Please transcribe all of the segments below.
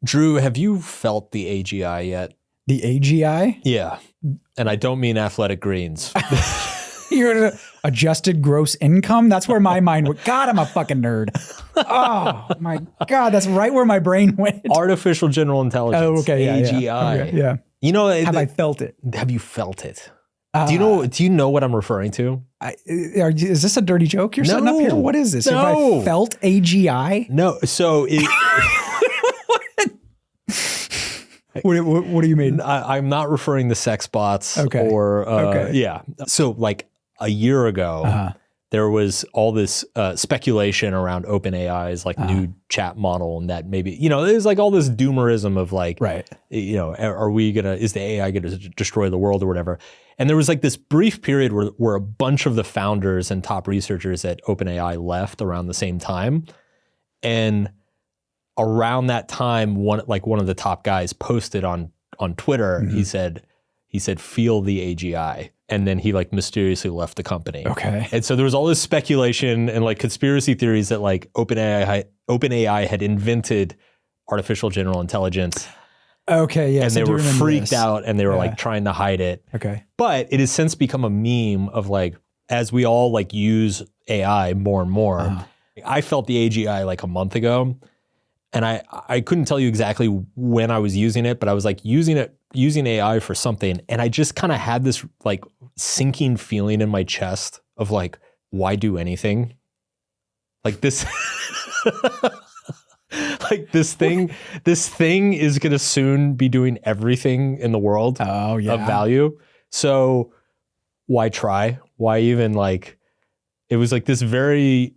Drew, have you felt the AGI yet? The AGI? Yeah. And I don't mean athletic greens. You're adjusted gross income? That's where my mind went. God, I'm a fucking nerd. Oh my God, that's right where my brain went. Artificial general intelligence. Oh, okay. Yeah, AGI. Yeah. Okay, yeah. You know, Have I felt it? Have you felt it? Do you know what I'm referring to? Is this a dirty joke you're setting up here? What is this? No. Have I felt AGI? No. So What do you mean? I'm not referring to sex bots Okay. or yeah. So like a year ago, there was all this speculation around OpenAI's like new chat model, and that maybe, there's like all this doomerism of like, Right. Is the AI gonna destroy the world or whatever? And there was like this brief period where a bunch of the founders and top researchers at OpenAI left around the same time. And around that time, one of the top guys posted on Twitter, he said, feel the AGI. And then he like mysteriously left the company. Okay. And so there was all this speculation and like conspiracy theories that like OpenAI had invented artificial general intelligence. Okay, yeah. And they were freaked out and they were like trying to hide it. Okay. But it has since become a meme of like, as we all like use AI more and more, I felt the AGI like a month ago. And I couldn't tell you exactly when I was using it, but I was like using AI for something. And I just kind of had this like sinking feeling in my chest of like, why do anything? Like this, like this thing is going to soon be doing everything in the world of value. So why try? Why even like, it was like this very...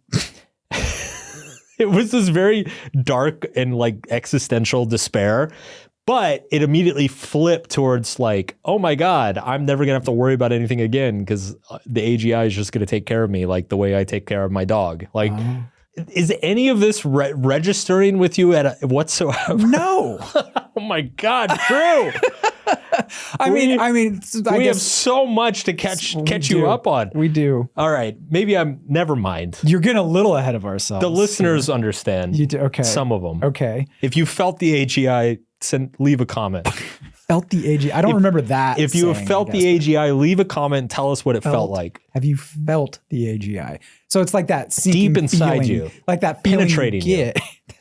It was this very dark and like existential despair, but it immediately flipped towards like, oh my God, I'm never gonna have to worry about anything again because the AGI is just gonna take care of me like the way I take care of my dog. Like, is any of this registering with you whatsoever? No. Oh my God, Drew. I we have so much to catch you up on. We do. All right, never mind. You're getting a little ahead of ourselves. The listeners understand. You do. Okay. Some of them. Okay. If you felt the AGI, leave a comment. Felt the AGI. I don't remember that. If you have felt the AGI, leave a comment. Tell us what it felt like. Have you felt the AGI? So it's like that sinking deep inside feeling, you, like that penetrating you.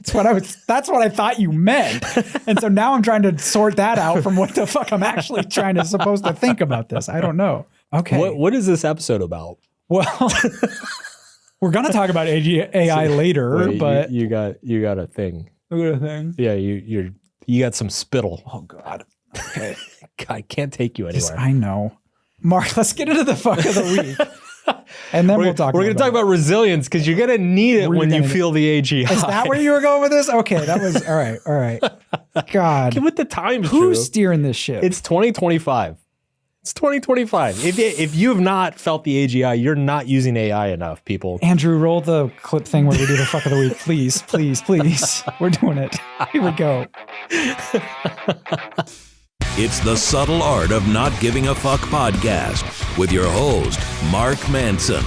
That's what I thought you meant. And so now I'm trying to sort that out from what the fuck I'm actually supposed to think about this. I don't know. Okay. What is this episode about? Well, we're gonna talk about AI later, Wait, but you got a thing. a thing. Yeah, you got some spittle. Oh God. Okay. I can't take you anywhere. I know. Mark, let's get into the fuck of the week. And then we're going to talk about resilience because you're going to need it when you feel the AGI. Is that where you were going with this? Okay, that was all right. God. Get with the times, Who's steering this ship? It's 2025. It's 2025. If you have not felt the AGI, you're not using AI enough, people. Andrew, roll the clip thing where we do the fuck of the week. Please. We're doing it. Here we go. It's the Subtle Art of Not Giving a Fuck podcast with your host, Mark Manson.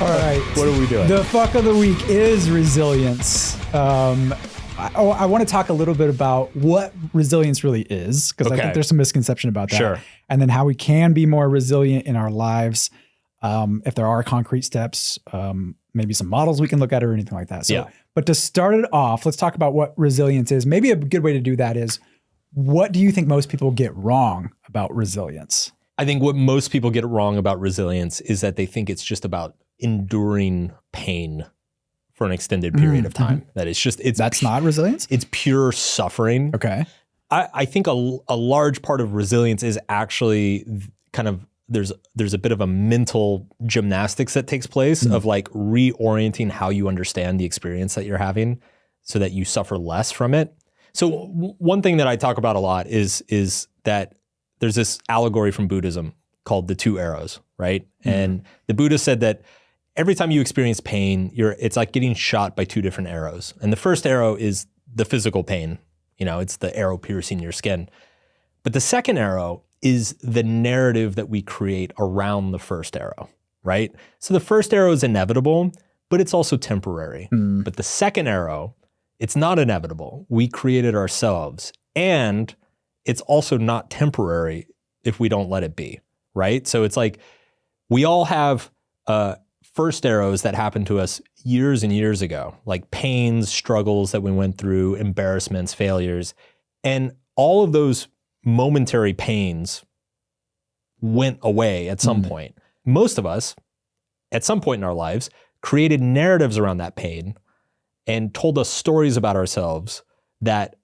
All right. What are we doing? The fuck of the week is resilience. I want to talk a little bit about what resilience really is, because I think there's some misconception about that. Sure. And then how we can be more resilient in our lives. If there are concrete steps, maybe some models we can look at or anything like that. So, but to start it off, let's talk about what resilience is. Maybe a good way to do that is, what do you think most people get wrong about resilience? I think what most people get wrong about resilience is that they think it's just about enduring pain for an extended period of time. That that's not resilience? It's pure suffering. Okay. I think a large part of resilience is actually kind of, there's a bit of a mental gymnastics that takes place of like reorienting how you understand the experience that you're having so that you suffer less from it. So one thing that I talk about a lot is that there's this allegory from Buddhism called the two arrows, right? And the Buddha said that every time you experience pain, it's like getting shot by two different arrows. And the first arrow is the physical pain. It's the arrow piercing your skin. But the second arrow is the narrative that we create around the first arrow, right? So the first arrow is inevitable, but it's also temporary. But the second arrow, it's not inevitable. We create it ourselves. And it's also not temporary if we don't let it be, right? So it's like we all have first arrows that happened to us years and years ago, like pains, struggles that we went through, embarrassments, failures. And all of those momentary pains went away at some point. Most of us, at some point in our lives, created narratives around that pain and told us stories about ourselves that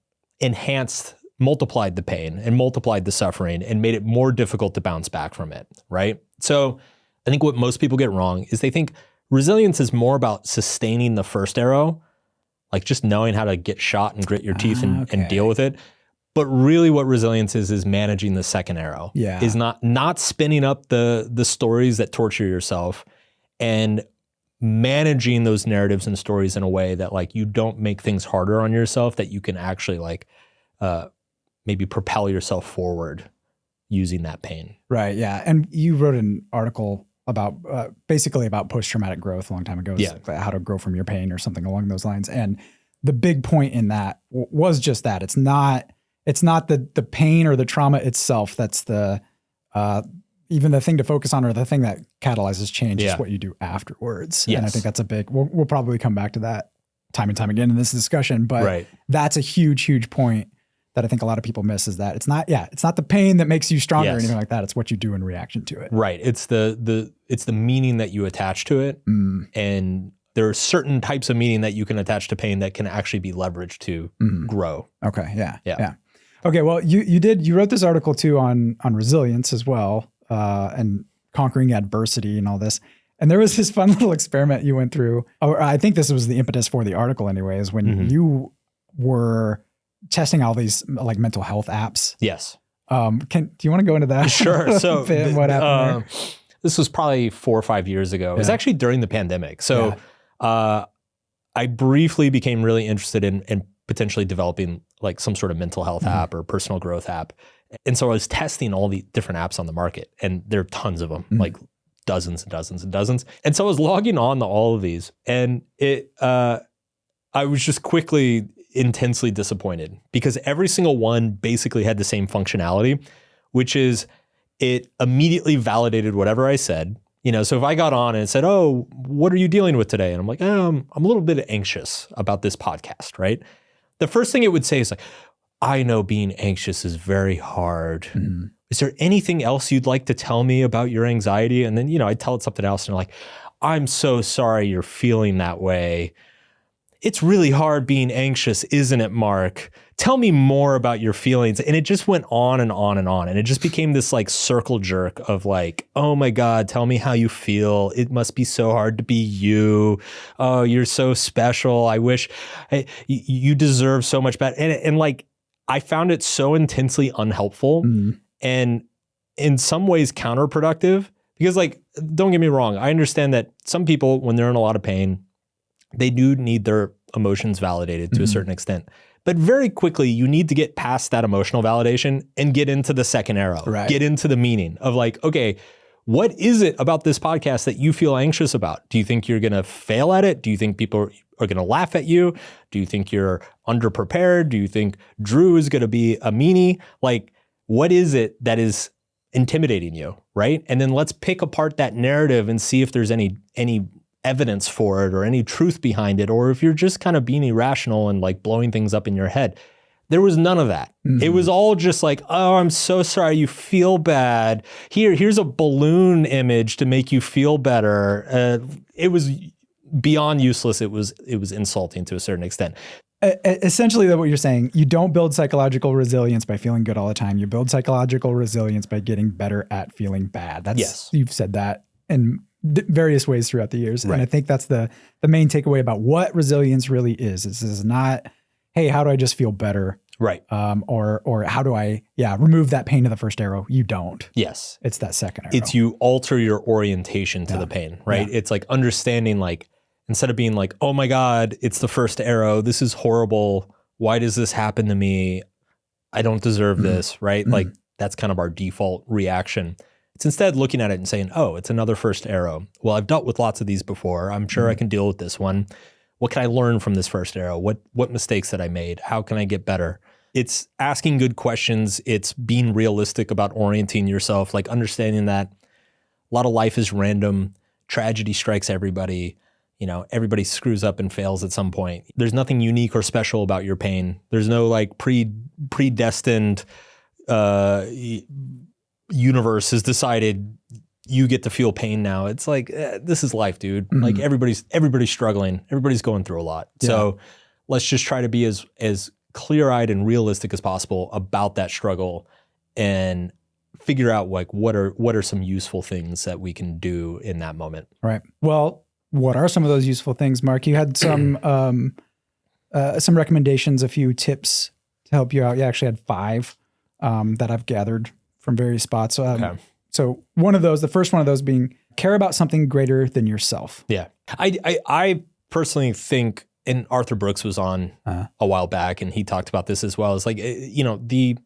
multiplied the pain and multiplied the suffering and made it more difficult to bounce back from it, right? So I think what most people get wrong is they think resilience is more about sustaining the first arrow, like just knowing how to get shot and grit your teeth and deal with it. But really what resilience is managing the second arrow. Is not spinning up the stories that torture yourself and managing those narratives and stories in a way that like you don't make things harder on yourself, that you can actually like maybe propel yourself forward using that pain. Right. Yeah. And you wrote an article about basically about post-traumatic growth a long time ago, how to grow from your pain or something along those lines. And the big point in that was just that it's not the pain or the trauma itself that's the even the thing to focus on or the thing that catalyzes change is what you do afterwards. And I think that's a big, we'll probably come back to that time and time again in this discussion, but that's a huge, huge point that I think a lot of people miss, is that it's not the pain that makes you stronger or anything like that. It's what you do in reaction to it. Right. It's the meaning that you attach to it. And there are certain types of meaning that you can attach to pain that can actually be leveraged to grow. Okay. Yeah. Okay. Well, you wrote this article too on resilience as well, and conquering adversity and all this. And there was this fun little experiment you went through, or I think this was the impetus for the article anyways, when you were testing all these like mental health apps. Yes. Do you want to go into that? Sure. So what happened there? This was probably 4 or 5 years ago. It was actually during the pandemic. So I briefly became really interested in potentially developing like some sort of mental health app or personal growth app. And so I was testing all the different apps on the market, and there are tons of them, like dozens and dozens and dozens. And so I was logging on to all of these, and I was just quickly intensely disappointed because every single one basically had the same functionality, which is it immediately validated whatever I said. You know, so if I got on and it said, "Oh, what are you dealing with today?" And I'm like, I'm a little bit anxious about this podcast, right? The first thing it would say is like, "I know being anxious is very hard. Is there anything else you'd like to tell me about your anxiety?" And then, I tell it something else and they're like, "I'm so sorry you're feeling that way. It's really hard being anxious, isn't it, Mark? Tell me more about your feelings." And it just went on and on and on. And it just became this like circle jerk of like, "Oh my God, tell me how you feel. It must be so hard to be you. Oh, you're so special. I wish you deserve so much better." And like, I found it so intensely unhelpful and in some ways counterproductive, because like, don't get me wrong. I understand that some people, when they're in a lot of pain, they do need their emotions validated to a certain extent. But very quickly, you need to get past that emotional validation and get into the second arrow, get into the meaning of like, okay, what is it about this podcast that you feel anxious about? Do you think you're going to fail at it? Do you think people are going to laugh at you? Do you think you're underprepared? Do you think Drew is going to be a meanie? Like, what is it that is intimidating you, right? And then let's pick apart that narrative and see if there's any evidence for it or any truth behind it, or if you're just kind of being irrational and like blowing things up in your head. There was none of that. It was all just like, "Oh, I'm so sorry you feel bad. Here's a balloon image to make you feel better." It was beyond useless. It was insulting to a certain extent. Essentially, what you're saying, you don't build psychological resilience by feeling good all the time. You build psychological resilience by getting better at feeling bad. You've said that in various ways throughout the years. And I think that's the main takeaway about what resilience really is. This is not, "Hey, how do I just feel better?" Right. Or how do I, remove that pain to the first arrow? You don't. Yes. It's that second arrow. It's you alter your orientation to the pain, right? It's like understanding, like, instead of being like, "Oh my God, it's the first arrow. This is horrible. Why does this happen to me? I don't deserve this," right? Like, that's kind of our default reaction. It's instead looking at it and saying, oh, it's another first arrow. Well, I've dealt with lots of these before. I'm sure I can deal with this one. What can I learn from this first arrow? What mistakes that I made? How can I get better? It's asking good questions. It's being realistic about orienting yourself, like understanding that a lot of life is random. Tragedy strikes everybody. Everybody screws up and fails at some point. There's nothing unique or special about your pain. There's no like predestined universe has decided you get to feel pain now. It's like, this is life, dude. Mm-hmm. Like everybody's struggling. Everybody's going through a lot. Yeah. So let's just try to be as clear-eyed and realistic as possible about that struggle and figure out like what are some useful things that we can do in that moment. Right. Well, what are some of those useful things, Mark? You had some recommendations, a few tips to help you out. You actually had 5 that I've gathered from various spots. Okay. So the first one of those being care about something greater than yourself. Yeah. I personally think, and Arthur Brooks was on a while back and he talked about this as well. It's like, the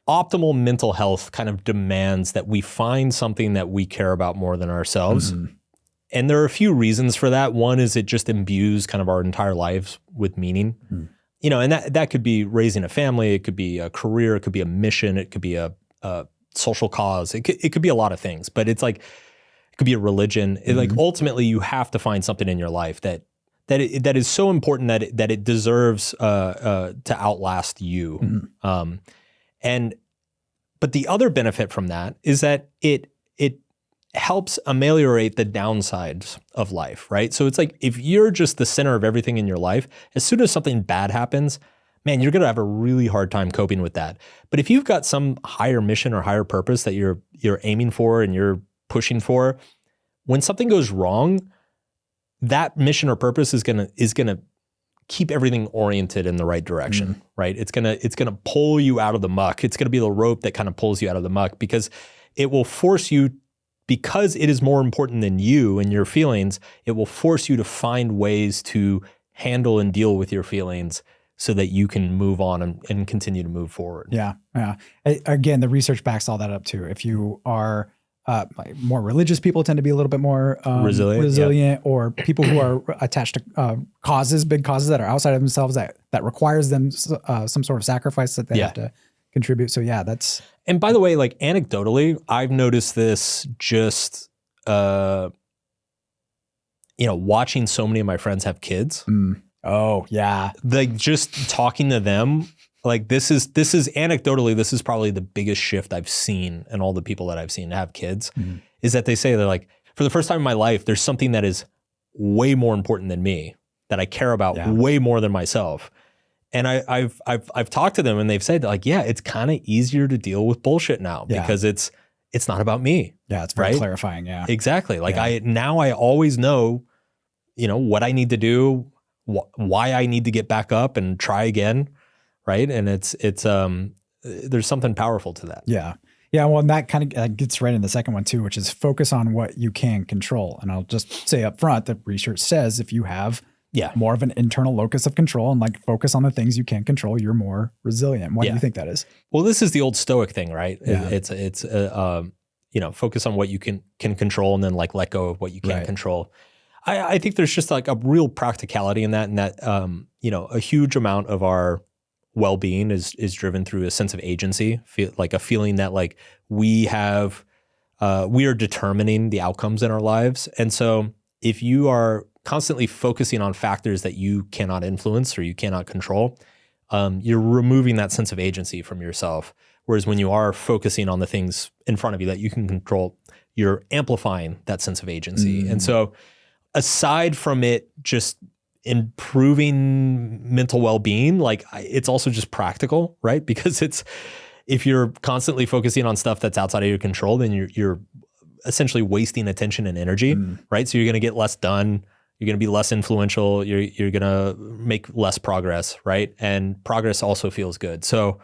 optimal mental health kind of demands that we find something that we care about more than ourselves. Mm-hmm. And there are a few reasons for that. One is it just imbues kind of our entire lives with meaning. Mm. And that could be raising a family, it could be a career, it could be a mission, it could be a social cause, it could be a lot of things. But it's like it could be a religion. Mm-hmm. Like ultimately, you have to find something in your life that is so important that it deserves to outlast you. Mm-hmm. But the other benefit from that is that it helps ameliorate the downsides of life, right? So it's like if you're just the center of everything in your life, as soon as something bad happens, man, you're going to have a really hard time coping with that. But if you've got some higher mission or higher purpose that you're aiming for and you're pushing for, when something goes wrong, that mission or purpose is going to keep everything oriented in the right direction, right? It's going to pull you out of the muck. It's going to be the rope that kind of pulls you out of the muck because it will force you, because it is more important than you and your feelings, it will force you to find ways to handle and deal with your feelings so that you can move on and continue to move forward. Yeah. Again, the research backs all that up too. If you are like more religious people tend to be a little bit more resilient, or people who are attached to big causes that are outside of themselves that requires them some sort of sacrifice that they have to contribute. So yeah, that's. And by the way, like anecdotally, I've noticed this just, watching so many of my friends have kids. Mm. Oh yeah. Like just talking to them, like this is anecdotally, this is probably the biggest shift I've seen in all the people that I've seen have kids, is that they say they're like, for the first time in my life, there's something that is way more important than me, that I care about way more than myself. And I've talked to them and they've said like, yeah, it's kind of easier to deal with bullshit now because it's not about me. Yeah, it's very clarifying. Yeah, exactly. Like I always know, what I need to do, why I need to get back up and try again, right? And it's there's something powerful to that. Yeah. Well, and that kind of gets right in the second one too, which is focus on what you can control. And I'll just say up front that research says if you have more of an internal locus of control and like focus on the things you can control, you're more resilient. Why do you think that is? Well, this is the old Stoic thing, right? Yeah. It's focus on what you can control and then like let go of what you can't control. I think there's just like a real practicality in that, and that a huge amount of our well-being is driven through a sense of agency, like a feeling that like we are determining the outcomes in our lives. And so if you are constantly focusing on factors that you cannot influence or you cannot control, you're removing that sense of agency from yourself. Whereas when you are focusing on the things in front of you that you can control, you're amplifying that sense of agency. And so aside from it just improving mental well-being, like it's also just practical, right? Because if you're constantly focusing on stuff that's outside of your control, then you're essentially wasting attention and energy, right? So you're going to get less done. You're going to be less influential. You're going to make less progress, right? And progress also feels good. So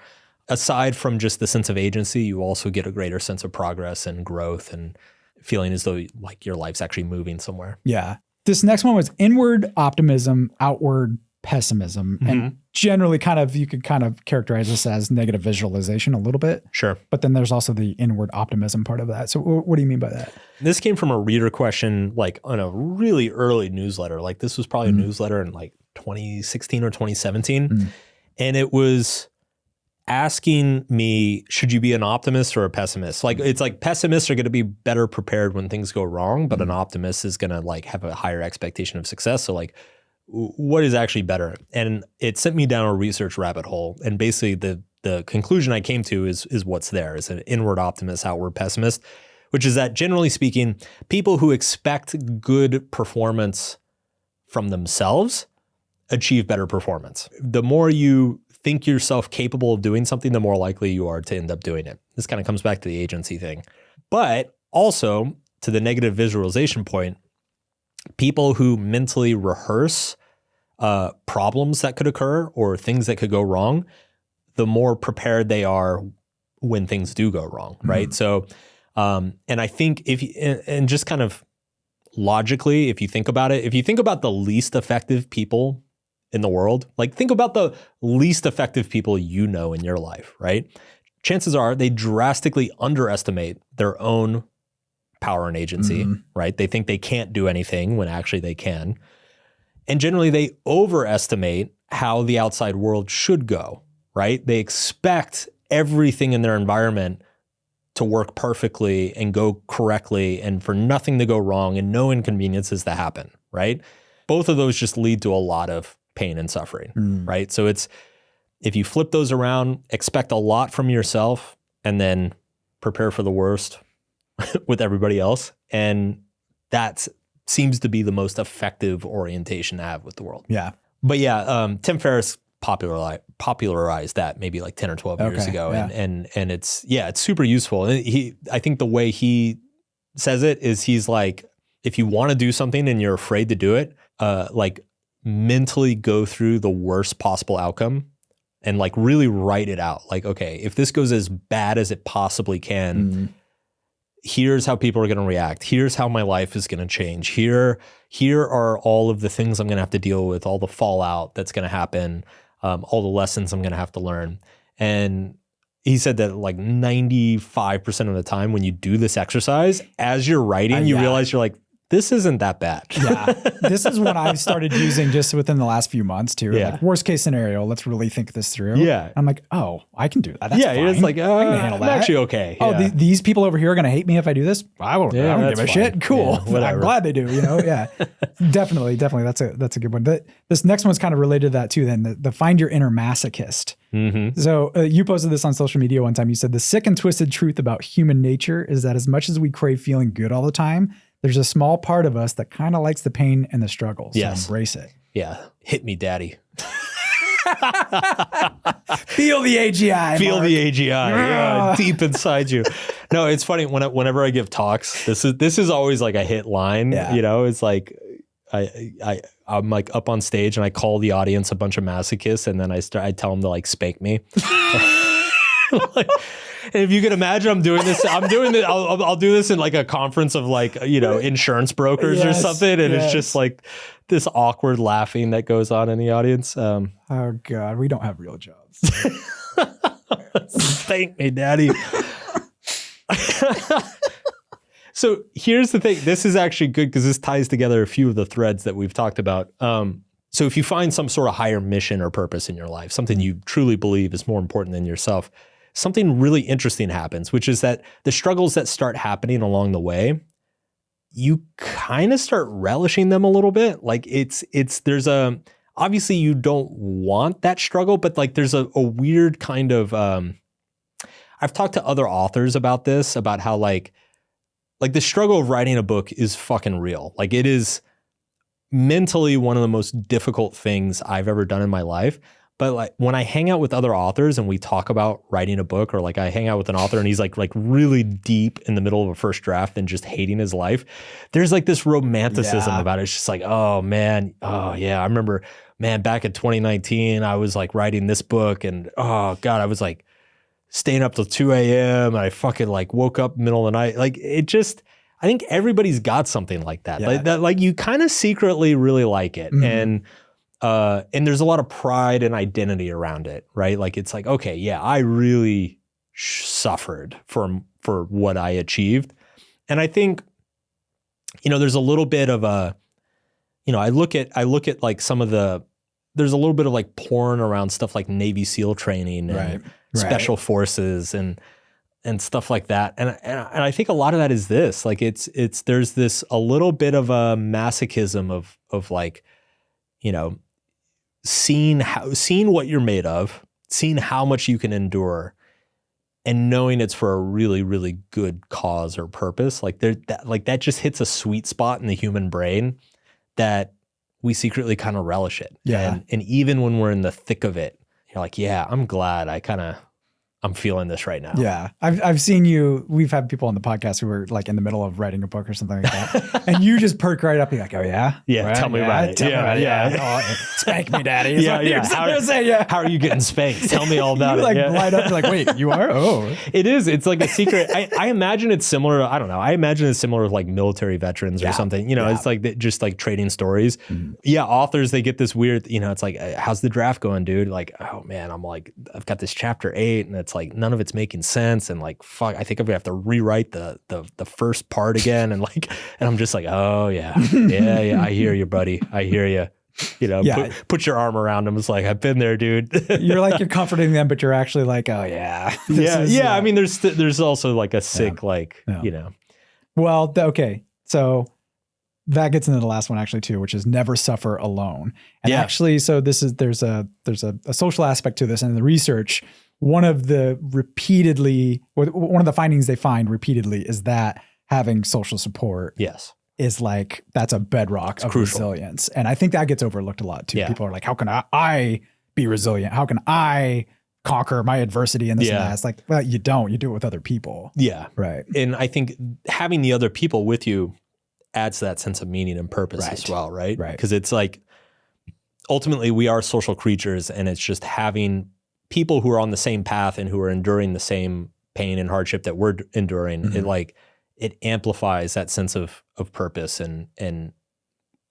aside from just the sense of agency, you also get a greater sense of progress and growth and feeling as though like your life's actually moving somewhere. Yeah. This next one was inward optimism, outward pessimism, and generally you could kind of characterize this as negative visualization a little bit. Sure. But then there's also the inward optimism part of that. So what do you mean by that? This came from a reader question, like on a really early newsletter. Like this was probably a newsletter in like 2016 or 2017. And it was asking me, should you be an optimist or a pessimist? Like, it's like pessimists are going to be better prepared when things go wrong, but an optimist is going to like have a higher expectation of success. So like, what is actually better? And it sent me down a research rabbit hole. And basically the conclusion I came to is what's there is an inward optimist, outward pessimist, which is that generally speaking, people who expect good performance from themselves achieve better performance. The more you think yourself capable of doing something, the more likely you are to end up doing it. This kind of comes back to the agency thing. But also to the negative visualization point, people who mentally rehearse problems that could occur or things that could go wrong, the more prepared they are when things do go wrong, right? So, and I think and just kind of logically, if you think about it, if you think about the least effective people in the world, like think about the least effective people you know in your life, right? Chances are they drastically underestimate their own power and agency, right? They think they can't do anything when actually they can. And generally they overestimate how the outside world should go, right? They expect everything in their environment to work perfectly and go correctly and for nothing to go wrong and no inconveniences to happen, right? Both of those just lead to a lot of pain and suffering, right? So it's, if you flip those around, expect a lot from yourself and then prepare for the worst with everybody else. And that seems to be the most effective orientation to have with the world. Yeah. But yeah, Tim Ferriss popularized that maybe like 10 or 12 years ago. Yeah. And it's super useful. And I think the way he says it is he's like, if you want to do something and you're afraid to do it, like mentally go through the worst possible outcome and like really write it out. Like, okay, if this goes as bad as it possibly can, here's how people are going to react. Here's how my life is going to change. Here are all of the things I'm going to have to deal with, all the fallout that's going to happen, all the lessons I'm going to have to learn. And he said that like 95% of the time when you do this exercise, as you're writing, you realize you're like, this isn't that bad. Yeah. This is what I've started using just within the last few months too. Yeah. Like worst case scenario, let's really think this through. Yeah. I'm like, oh, I can do that. That's fine. It's like, I can handle I'm that. actually okay. Oh, Yeah. these people over here are going to hate me if I do this. I don't give a that's shit. fine. Cool. Yeah, whatever. I'm glad they do, Yeah, definitely. That's a good one. This next one's kind of related to that too. Then the find your inner masochist. So you posted this on social media one time. You said the sick and twisted truth about human nature is that as much as we crave feeling good all the time, there's a small part of us that kind of likes the pain and the struggle. So embrace it. Yeah. Hit me, daddy. Feel the AGI. Feel Mark. the AGI deep inside you. No, it's funny whenever I give talks, this is always like a hit line. Yeah. It's like I'm like up on stage and I call the audience a bunch of masochists and then I tell them to like spank me. And if you can imagine, I'll do this in like a conference of like, insurance brokers or something. And it's just like this awkward laughing that goes on in the audience. Oh God, we don't have real jobs. Thank me, daddy. So here's the thing. This is actually good because this ties together a few of the threads that we've talked about. So if you find some sort of higher mission or purpose in your life, something you truly believe is more important than yourself, something really interesting happens, which is that the struggles that start happening along the way, you kind of start relishing them a little bit. Like obviously you don't want that struggle, but like there's a weird kind of, I've talked to other authors about this, about how like the struggle of writing a book is fucking real. Like it is mentally one of the most difficult things I've ever done in my life. But like when I hang out with other authors and we talk about writing a book, or like I hang out with an author and he's like really deep in the middle of a first draft and just hating his life, there's like this romanticism about it. It's just like, oh man, oh yeah, I remember, man, back in 2019, I was like writing this book and oh God, I was like staying up till 2 a.m. and I fucking like woke up middle of the night. Like it just, I think everybody's got something like that. Yeah. Like you kind of secretly really like it. And and there's a lot of pride and identity around it, right? Like it's like, okay, yeah, I really suffered for what I achieved. And I think, there's a little bit of a, I look at like some of there's a little bit of like porn around stuff like Navy SEAL training and special forces and stuff like that. And I think a lot of that is this, like there's this a little bit of a masochism of like, seeing what you're made of, seeing how much you can endure, and knowing it's for a really, really good cause or purpose. Like that just hits a sweet spot in the human brain that we secretly kind of relish it. Yeah. And even when we're in the thick of it, you're like, yeah, I'm glad I'm feeling this right now. Yeah. I've seen you, we've had people on the podcast who were like in the middle of writing a book or something like that. And you just perk right up. You're like, oh yeah? Yeah. Right? Tell me about it. Yeah. Oh, spank me, daddy. Yeah. How are you getting spanked? Tell me all about it. You like light up. You're like, wait, you are? Oh. It is. It's like a secret. I imagine it's similar. I don't know. I imagine it's similar with like military veterans or something. It's like just like trading stories. Mm-hmm. Yeah. Authors, they get this weird, it's like, how's the draft going, dude? Like, oh man, I'm like, I've got this chapter 8 and it's like, none of it's making sense, and like fuck, I think I'm gonna have to rewrite the first part again, and I'm just like, oh yeah, I hear you, buddy, I hear you. Put your arm around them. It's like, I've been there, dude. you're comforting them, but you're actually like, oh yeah, I mean, there's also like a sick Well, okay, so that gets into the last one actually too, which is never suffer alone. And actually, so there's a social aspect to this, and the research. One of the findings they find repeatedly is that having social support is like, that's a bedrock of resilience. And I think that gets overlooked a lot too. Yeah. People are like, how can I be resilient? How can I conquer my adversity and this and that? It's like, well, you don't. You do it with other people. Yeah. Right. And I think having the other people with you adds that sense of meaning and purpose as well, right? Right. Because it's like, ultimately we are social creatures, and it's just having people who are on the same path and who are enduring the same pain and hardship that we're enduring. Mm-hmm. It amplifies that sense of purpose and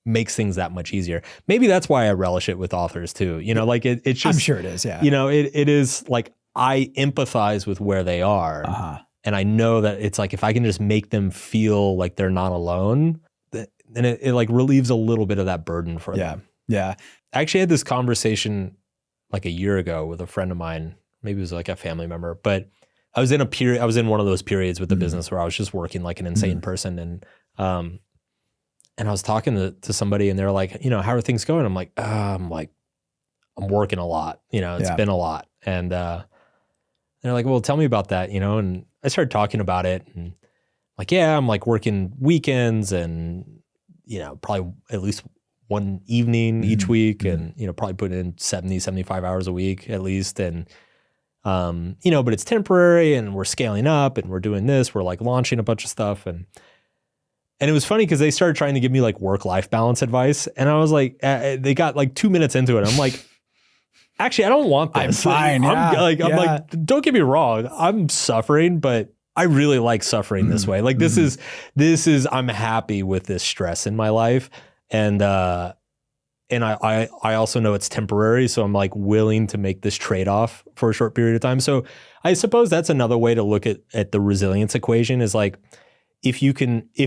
makes things that much easier. Maybe that's why I relish it with authors too. It's just, I'm sure it is. Yeah. It is like, I empathize with where they are, and I know that it's like, if I can just make them feel like they're not alone, then it like relieves a little bit of that burden for them. Yeah. I actually had this conversation like a year ago with a friend of mine, maybe it was like a family member, but I was in one of those periods with the business where I was just working like an insane person. And I was talking to somebody, and they're like, how are things going? I'm like, I'm working a lot, it's been a lot. And they're like, well, tell me about that, and I started talking about it, and like, yeah, I'm like working weekends and, probably at least one evening each week, and, probably put in 70, 75 hours a week at least. And, but it's temporary, and we're scaling up, and we're doing this, we're like launching a bunch of stuff. And it was funny because they started trying to give me like work-life balance advice. And I was like, they got like 2 minutes into it. I'm like, actually, I don't want this. I'm fine. I'm like, don't get me wrong, I'm suffering, but I really like suffering this way. Like this is, I'm happy with this stress in my life. And I also know it's temporary, so I'm like willing to make this trade-off for a short period of time. So I suppose that's another way to look at the resilience equation, is like, if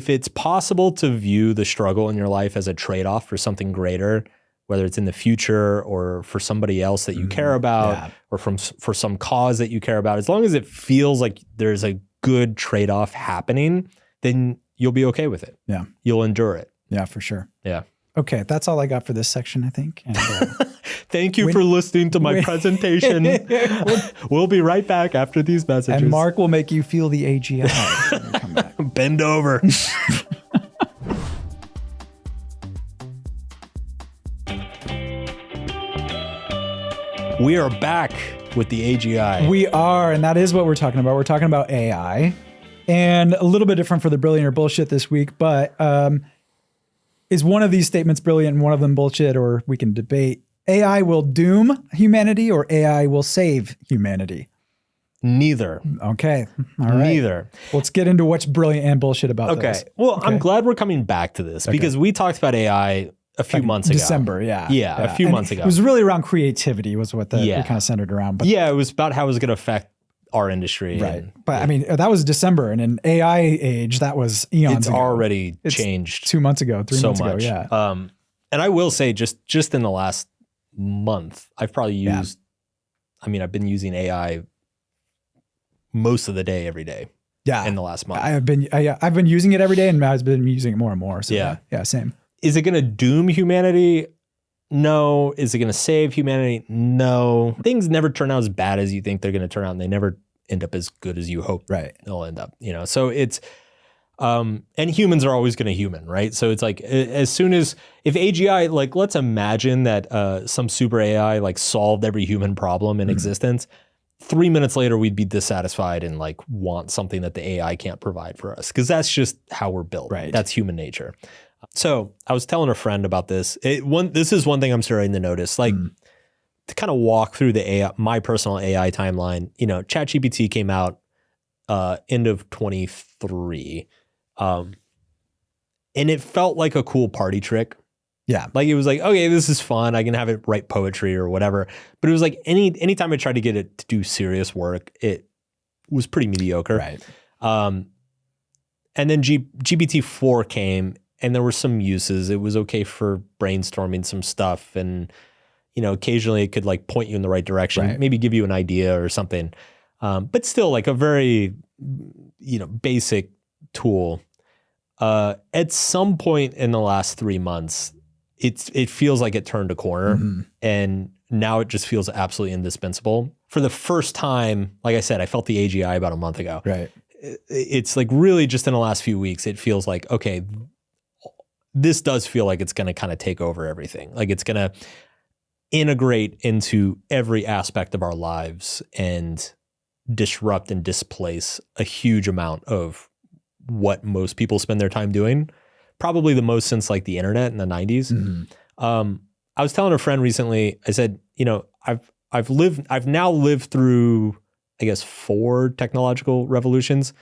it's possible to view the struggle in your life as a trade-off for something greater, whether it's in the future or for somebody else that you care about, or for some cause that you care about, as long as it feels like there's a good trade-off happening, then you'll be okay with it. Yeah. You'll endure it. Yeah, for sure. Yeah. Okay, that's all I got for this section, I think. And, thank you for listening to my presentation. We'll be right back after these messages. And Mark will make you feel the AGI when you come back. Bend over. We are back with the AGI. We are, and that is what we're talking about. We're talking about AI, and a little bit different for the brilliant or bullshit this week, but is one of these statements brilliant and one of them bullshit, or we can debate? AI will doom humanity or AI will save humanity? Neither. Okay. All right. Neither. Let's get into what's brilliant and bullshit about this. Well, okay. I'm glad we're coming back to this because we talked about AI a few months ago. December, yeah. Yeah, a few months ago. It was really around creativity was what we kind of centered around. But yeah, it was about how it was going to affect our industry. Right. But I mean, that was December, and in AI age, that was eons ago. Already changed 2 months ago, 3 months ago. Yeah. And I will say just in the last month, I've probably used, I mean, I've been using AI most of the day, every day. Yeah. In the last month. I've been using it every day, and I've been using it more and more. So yeah, same. Is it going to doom humanity? No. Is it going to save humanity? No. Things never turn out as bad as you think they're going to turn out, and they never end up as good as you hope they'll end up. So it's, and humans are always going to human, right? So it's like, as soon as, if AGI, like, let's imagine that some super AI like solved every human problem in existence, 3 minutes later, we'd be dissatisfied and like want something that the AI can't provide for us. Cause that's just how we're built. Right. That's human nature. So I was telling a friend about this. This is one thing I'm starting to notice, like to kind of walk through the AI, my personal AI timeline. ChatGPT came out end of 23, and it felt like a cool party trick. Yeah, like it was like, okay, this is fun. I can have it write poetry or whatever. But it was like anytime I tried to get it to do serious work, it was pretty mediocre. Right. And then GPT-4 came. And there were some uses. It was okay for brainstorming some stuff. And, occasionally it could like point you in the right direction, maybe give you an idea or something. But still like a very, basic tool. At some point in the last 3 months, it feels like it turned a corner. And now it just feels absolutely indispensable. For the first time, like I said, I felt the AGI about a month ago. Right. It's like really just in the last few weeks, it feels like, okay, this does feel like it's going to kind of take over everything. Like it's going to integrate into every aspect of our lives and disrupt and displace a huge amount of what most people spend their time doing. Probably the most since like the internet in the 90s. I was telling a friend recently, I said, I've now lived through, I guess, 4 technological revolutions.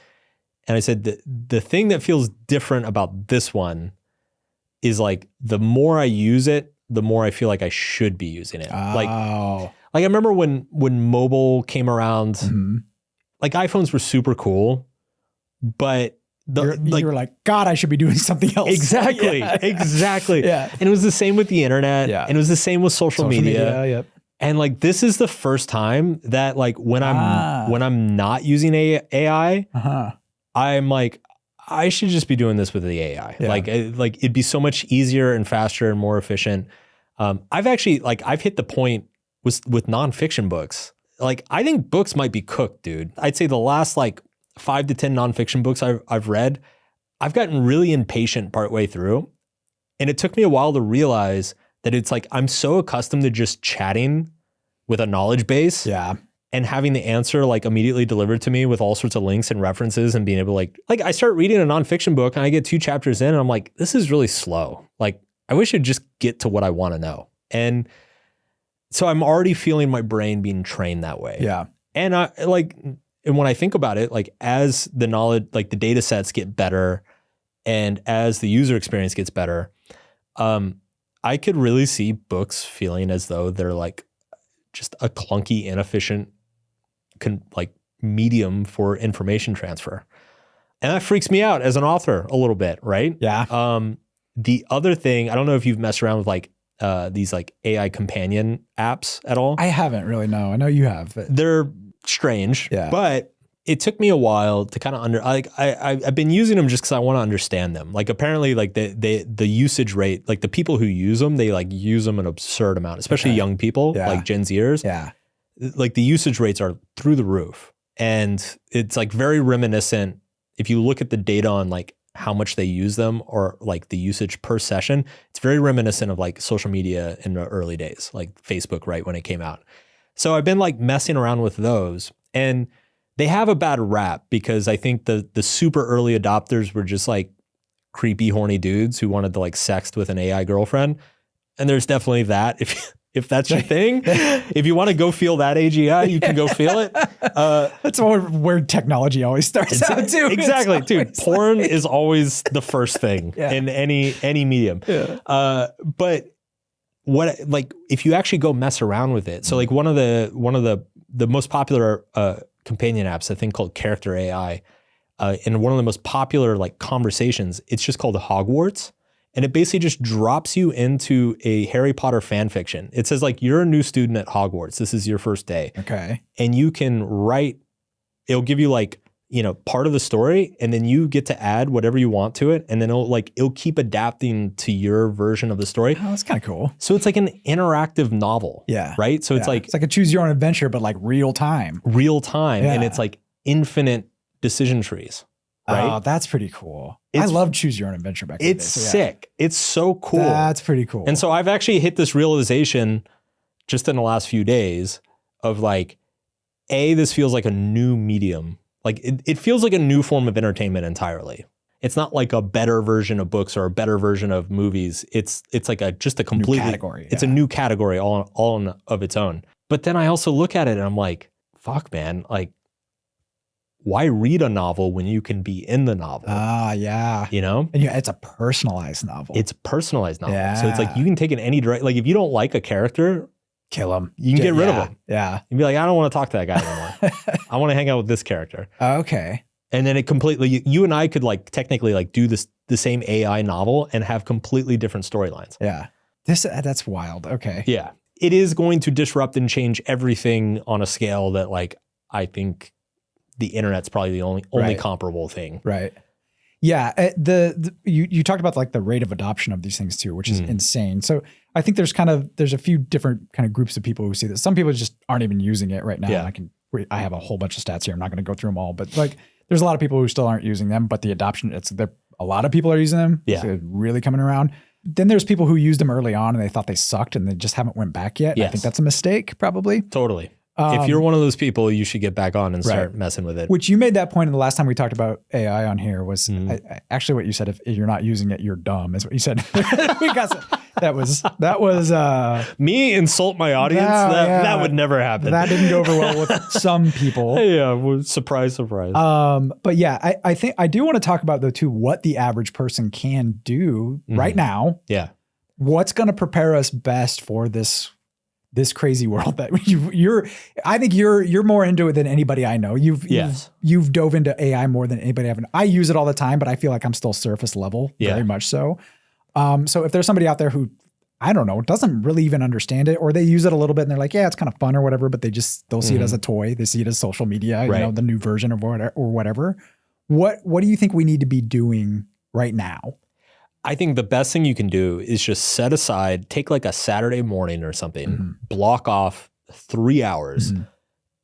And I said, the thing that feels different about this one is like the more I use it, the more I feel like I should be using it. Like I remember when mobile came around, like iPhones were super cool, but you were like, God, I should be doing something else. Exactly. Exactly. Yeah. And it was the same with the internet. Yeah. And it was the same with social media. Yep. And like, this is the first time that like when I'm not using AI, I'm like, I should just be doing this with the AI. Yeah. Like it'd be so much easier and faster and more efficient. I've hit the point with nonfiction books. Like, I think books might be cooked, dude. I'd say the last like 5 to 10 nonfiction books I've read, I've gotten really impatient partway through. And it took me a while to realize that it's like, I'm so accustomed to just chatting with a knowledge base. Yeah. And having the answer like immediately delivered to me with all sorts of links and references and being able to like I start reading a nonfiction book and I get 2 chapters in and I'm like, this is really slow. Like, I wish I'd just get to what I want to know. And so I'm already feeling my brain being trained that way. Yeah. And and when I think about it, like as the knowledge, like the data sets get better and as the user experience gets better, I could really see books feeling as though they're like just a clunky, inefficient medium for information transfer. And that freaks me out as an author a little bit, right? Yeah. The other thing, I don't know if you've messed around with like these like AI companion apps at all. I haven't really, no. I know you have. But they're strange, but it took me a while to kind of I've been using them just because I want to understand them. Like apparently like the usage rate, like the people who use them, they like use them an absurd amount, especially young people like Gen Zers. Yeah. Like the usage rates are through the roof. And it's like very reminiscent. If you look at the data on like how much they use them or like the usage per session, it's very reminiscent of like social media in the early days, like Facebook, right when it came out. So I've been like messing around with those, and they have a bad rap because I think the super early adopters were just like creepy, horny dudes who wanted to like sext with an AI girlfriend. And there's definitely that. if that's your thing. If you want to go feel that AGI, you can go feel it. That's where technology always starts out too. Exactly, dude. Porn is always the first thing in any medium. Yeah. But what, like, if you actually go mess around with it, so like one of the most popular companion apps, I think, called Character AI, and one of the most popular like conversations, it's just called Hogwarts. And it basically just drops you into a Harry Potter fan fiction. It says like, you're a new student at Hogwarts. This is your first day. Okay. And you can write, it'll give you like, you know, part of the story, and then you get to add whatever you want to it. And then it'll keep adapting to your version of the story. Oh, that's kind of cool. So it's like an interactive novel. Yeah. Right. So it's like a choose your own adventure, but like real time. And it's like infinite decision trees. Right. Oh, that's pretty cool. I love choose your own adventure back in the day. It's sick. It's so cool. That's pretty cool. And so I've actually hit this realization just in the last few days of like, this feels like a new medium. Like it feels like a new form of entertainment entirely. It's not like a better version of books or a better version of movies. It's like just a completely new category. It's a new category all of its own. But then I also look at it and I'm like, fuck, man, like, why read a novel when you can be in the novel? Yeah. You know? And it's a personalized novel. It's a personalized novel. Yeah. So it's like you can take it any direction. Like if you don't like a character, kill him. You can get rid of him. Yeah. You'd be like, I don't want to talk to that guy anymore. I want to hang out with this character. Okay. And then it completely, you and I could like technically like do the same AI novel and have completely different storylines. Yeah. That's wild. Okay. Yeah. It is going to disrupt and change everything on a scale that like, I think the internet's probably the only comparable thing. Right. Yeah. You talked about like the rate of adoption of these things too, which is insane. So I think there's a few different kind of groups of people who see this. Some people just aren't even using it right now. Yeah. And I have a whole bunch of stats here. I'm not going to go through them all, but like there's a lot of people who still aren't using them, but the adoption, a lot of people are using them. Yeah. So really coming around. Then there's people who used them early on and they thought they sucked and they just haven't went back yet. Yes. I think that's a mistake probably. Totally. If you're one of those people, you should get back on and start messing with it. Which you made that point in the last time we talked about AI on here was actually what you said. If you're not using it, you're dumb is what you said. That was me insult my audience. That would never happen. That didn't go over well with some people. Yeah. Well, surprise. But yeah, I think I do want to talk about though too, what the average person can do right now. Yeah. What's going to prepare us best for this crazy world that I think you're more into it than anybody I know. You've dove into AI more than anybody I've. I use it all the time, but I feel like I'm still surface level, very much so. So if there's somebody out there who, I don't know, doesn't really even understand it, or they use it a little bit and they're like, yeah, it's kind of fun or whatever, but they'll see it as a toy. They see it as social media, you know, the new version of whatever. What do you think we need to be doing right now? I think the best thing you can do is just set aside, take like a Saturday morning or something, block off 3 hours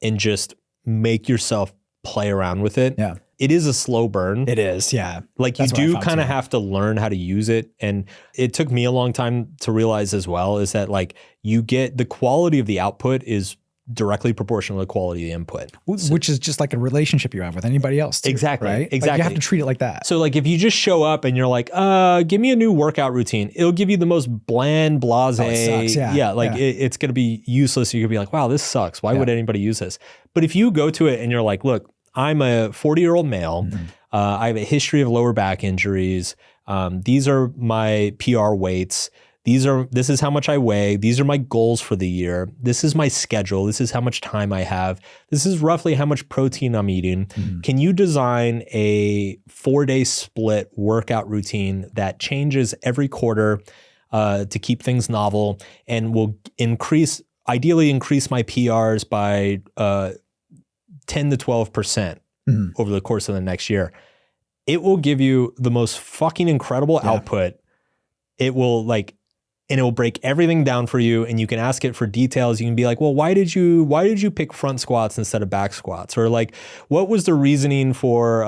and just make yourself play around with it. Yeah. It is a slow burn. It is. Yeah. Like that's you do kind of have to learn how to use it. And it took me a long time to realize as well is that like you get the quality of the output is directly proportional to the quality of the input. Which is just like a relationship you have with anybody else too, exactly. Right? Exactly. Like you have to treat it like that. So like if you just show up and you're like, give me a new workout routine, it'll give you the most bland, blasé. Oh, it sucks. Yeah. It's going to be useless. You're going to be like, wow, this sucks. Why would anybody use this? But if you go to it and you're like, look, I'm a 40-year-old male. I have a history of lower back injuries. These are my PR weights. This is how much I weigh. These are my goals for the year. This is my schedule. This is how much time I have. This is roughly how much protein I'm eating. Can you design a 4-day split workout routine that changes every quarter to keep things novel and will ideally increase my PRs by 10 to 12% over the course of the next year? It will give you the most fucking incredible output. It will and it will break everything down for you, and you can ask it for details. You can be like, well, why did you pick front squats instead of back squats? Or like, what was the reasoning for,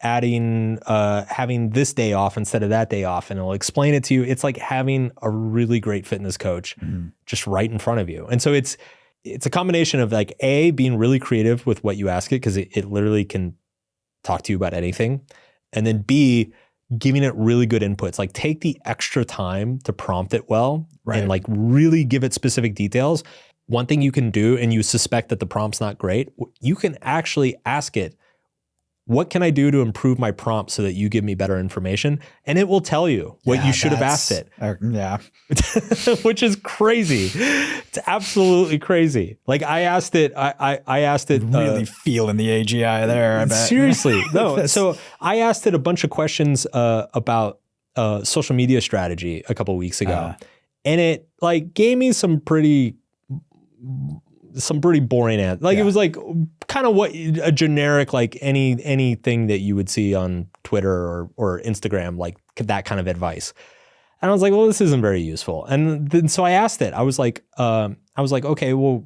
adding, having this day off instead of that day off? And it'll explain it to you. It's like having a really great fitness coach just right in front of you. And so it's a combination of like being really creative with what you ask it, because it literally can talk to you about anything. And then B, giving it really good inputs. Like take the extra time to prompt it well Right. and like really give it specific details. One thing you can do, and you suspect that the prompt's not great, you can actually ask it, what can I do to improve my prompt so that you give me better information? And it will tell you what you should have asked it. Yeah. Which is crazy. It's absolutely crazy. Like I asked it, I asked it. Really feeling the AGI there, I bet. Seriously. No. So I asked it a bunch of questions about social media strategy a couple of weeks ago. And it like gave me some pretty boring answers. Like it was like kind of what a generic, like anything that you would see on Twitter or Instagram, like that kind of advice. And I was like, well, this isn't very useful. And then so I asked it. I was like, okay, well,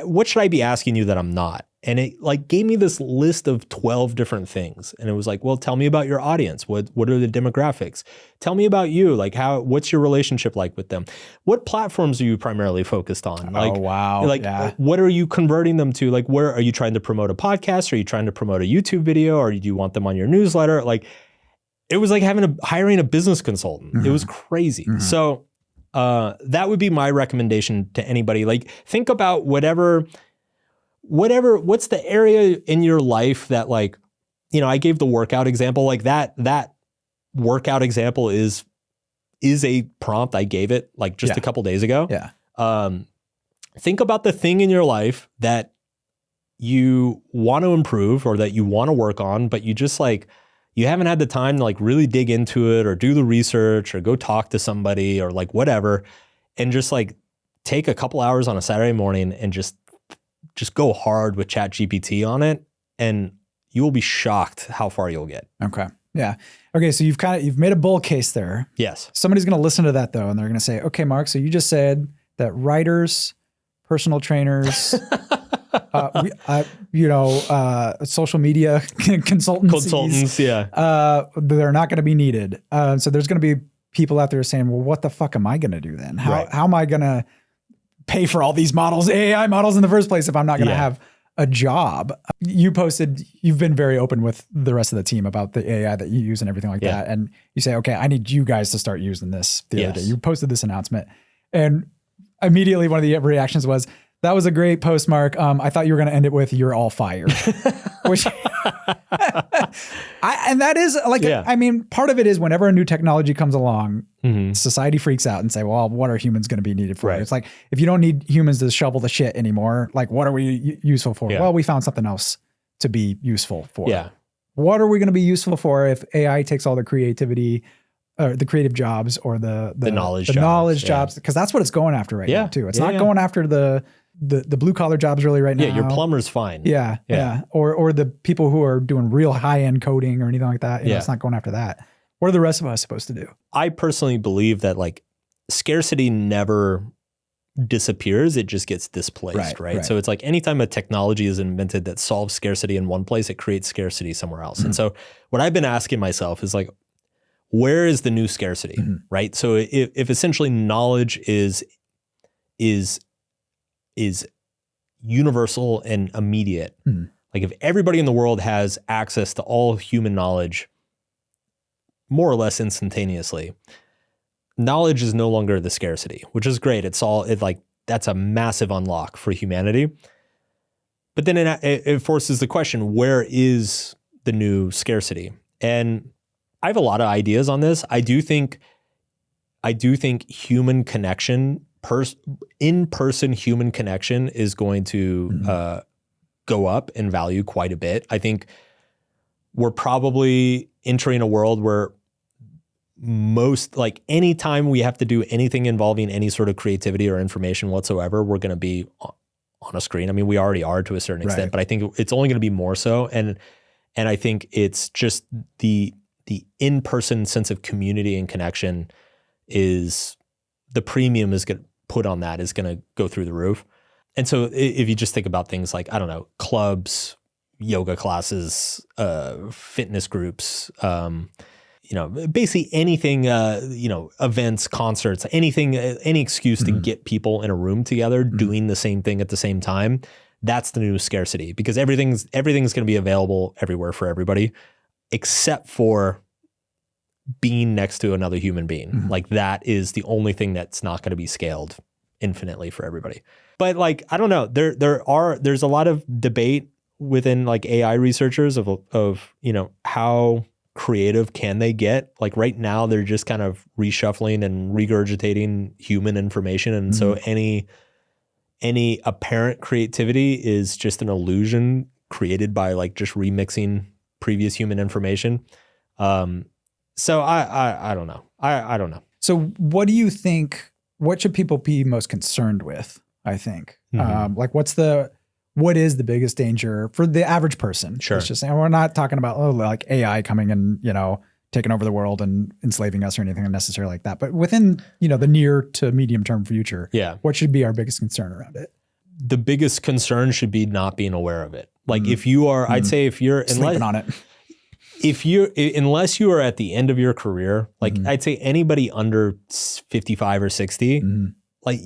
what should I be asking you that I'm not? And it like gave me this list of 12 different things. And it was like, well, tell me about your audience. What are the demographics? Tell me about you. Like what's your relationship like with them? What platforms are you primarily focused on? Like, oh, wow. Like what are you converting them to? Like where are you trying to promote a podcast? Are you trying to promote a YouTube video? Or do you want them on your newsletter? Like it was like hiring a business consultant. Mm-hmm. It was crazy. Mm-hmm. So that would be my recommendation to anybody. Like think about what's the area in your life that like, you know, I gave the workout example, like that workout example is a prompt I gave it like just a couple days ago. Yeah. Think about the thing in your life that you want to improve or that you want to work on, but you just like, you haven't had the time to like really dig into it or do the research or go talk to somebody or like whatever. And just like take a couple hours on a Saturday morning and just go hard with ChatGPT on it, and you will be shocked how far you'll get. Okay. Yeah. Okay. So you've made a bull case there. Yes. Somebody's going to listen to that though, and they're going to say, okay, Mark, so you just said that writers, personal trainers, social media consultants, they're not going to be needed. So there's going to be people out there saying, well, what the fuck am I going to do then? How am I going to pay for all these models, AI models in the first place, if I'm not going to have a job? You've been very open with the rest of the team about the AI that you use and everything like that. And you say, okay, I need you guys to start using this the other day. You posted this announcement, and immediately one of the reactions was, that was a great post, Mark. I thought you were going to end it with, you're all fired. Which, and that is like, I mean, part of it is whenever a new technology comes along, society freaks out and say, well, what are humans going to be needed for? Right. It's like, if you don't need humans to shovel the shit anymore, like what are we useful for? Yeah. Well, we found something else to be useful for. Yeah. What are we going to be useful for if AI takes all the creativity or the creative jobs or the knowledge jobs? Because that's what it's going after right now too. It's not going after the blue collar jobs really right now. Yeah, your plumber's fine. Yeah. Or the people who are doing real high end coding or anything like that. You know, it's not going after that. What are the rest of us supposed to do? I personally believe that like scarcity never disappears, it just gets displaced, right? So it's like anytime a technology is invented that solves scarcity in one place, it creates scarcity somewhere else. And so what I've been asking myself is like, where is the new scarcity, right? So if essentially knowledge is universal and immediate, like if everybody in the world has access to all human knowledge more or less instantaneously, knowledge is no longer the scarcity, which is great. That's a massive unlock for humanity. But then it forces the question, where is the new scarcity? And I have a lot of ideas on this. I do think human connection, in-person human connection is going to go up in value quite a bit. I think we're probably entering a world where anytime we have to do anything involving any sort of creativity or information whatsoever, we're going to be on a screen. I mean, we already are to a certain extent, but I think it's only going to be more so. And I think it's just the in-person sense of community and connection is the premium is going to put on that is going to go through the roof. And so if you just think about things like, I don't know, clubs, yoga classes, fitness groups, basically anything, events, concerts, anything, any excuse to get people in a room together doing the same thing at the same time. That's the new scarcity, because everything's going to be available everywhere for everybody, except for being next to another human being. Like that is the only thing that's not going to be scaled infinitely for everybody. But like, I don't know, there's a lot of debate within like AI researchers of, you know, how creative can they get? Like right now they're just kind of reshuffling and regurgitating human information. And so any apparent creativity is just an illusion created by like just remixing previous human information. So I don't know. I don't know. So what do you think, what should people be most concerned with? I think, like what is the biggest danger for the average person? Sure. It's just, and we're not talking about, like AI coming and, you know, taking over the world and enslaving us or anything necessarily like that. But within, you know, the near to medium term future, what should be our biggest concern around it? The biggest concern should be not being aware of it. Like if you are, I'd say if you're sleeping on it. Unless you are at the end of your career, like I'd say anybody under 55 or 60, like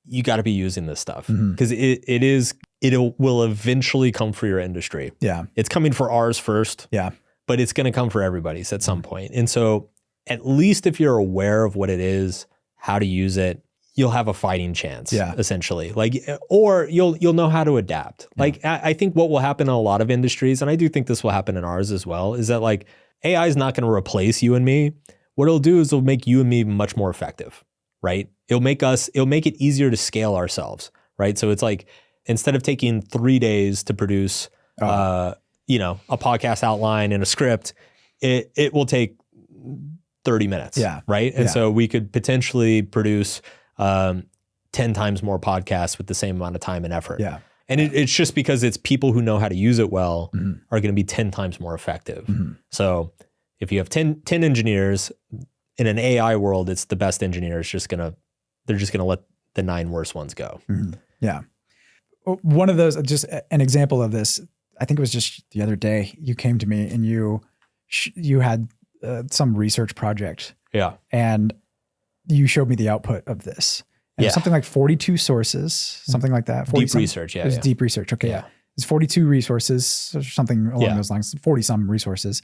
you got to be using this stuff because it will eventually come for your industry. Yeah. It's coming for ours first. Yeah. But it's going to come for everybody's at some point. And so at least if you're aware of what it is, how to use it, you'll have a fighting chance, essentially. Like, or you'll know how to adapt. Yeah. Like, I think what will happen in a lot of industries, and I do think this will happen in ours as well, is that like AI is not going to replace you and me. What it'll do is it'll make you and me much more effective, right? It'll make it easier to scale ourselves, right? So it's like, instead of taking 3 days to produce, you know, a podcast outline and a script, it will take 30 minutes, right? And so we could potentially produce 10 times more podcasts with the same amount of time and effort. Yeah. And it's just because it's people who know how to use it well are going to be 10 times more effective. So if you have 10 engineers in an AI world, it's the best engineers they're just going to let the 9 worst ones go. Yeah. One of those, just an example of this, I think it was just the other day, you came to me and you had some research project. Yeah. And you showed me the output of this. And it was something like 42 sources, something like that. Deep research, It was deep research. Okay, yeah. It's 42 resources, or something along those lines, 40 some resources.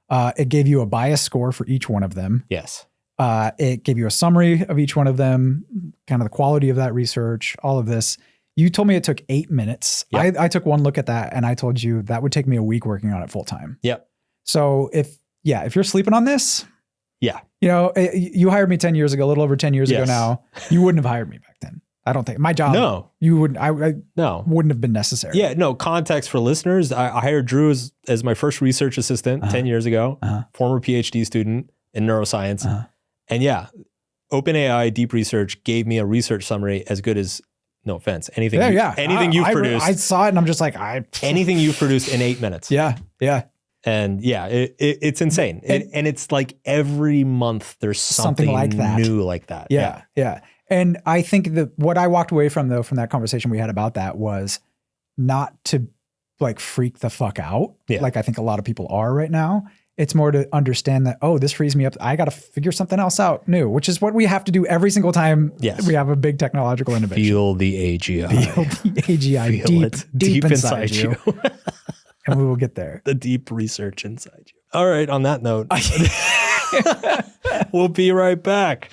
It gave you a bias score for each one of them. Yes. It gave you a summary of each one of them, kind of the quality of that research, all of this. You told me it took 8 minutes. Yep. I took one look at that and I told you that would take me a week working on it full time. Yep. So if you're sleeping on this, you know, you hired me 10 years ago, a little over 10 years ago now. You wouldn't have hired me back then. I don't think my job. No, you wouldn't. I wouldn't have been necessary. Yeah, no context for listeners. I hired Drew as my first research assistant 10 years ago, former PhD student in neuroscience. And OpenAI Deep Research gave me a research summary as good as, no offense, anything you've produced. I saw it and I'm just like, anything you've produced in 8 minutes. Yeah. And it's insane. And it's like every month there's something like that. New like that. Yeah. And I think that what I walked away from though, from that conversation we had about that was not to like freak the fuck out. Yeah. Like I think a lot of people are right now. It's more to understand that, this frees me up. I got to figure something else out new, which is what we have to do every single time we have a big technological innovation. Feel the AGI. Feel the AGI deep inside you. And we will get there. The deep research inside you. All right. On that note, we'll be right back.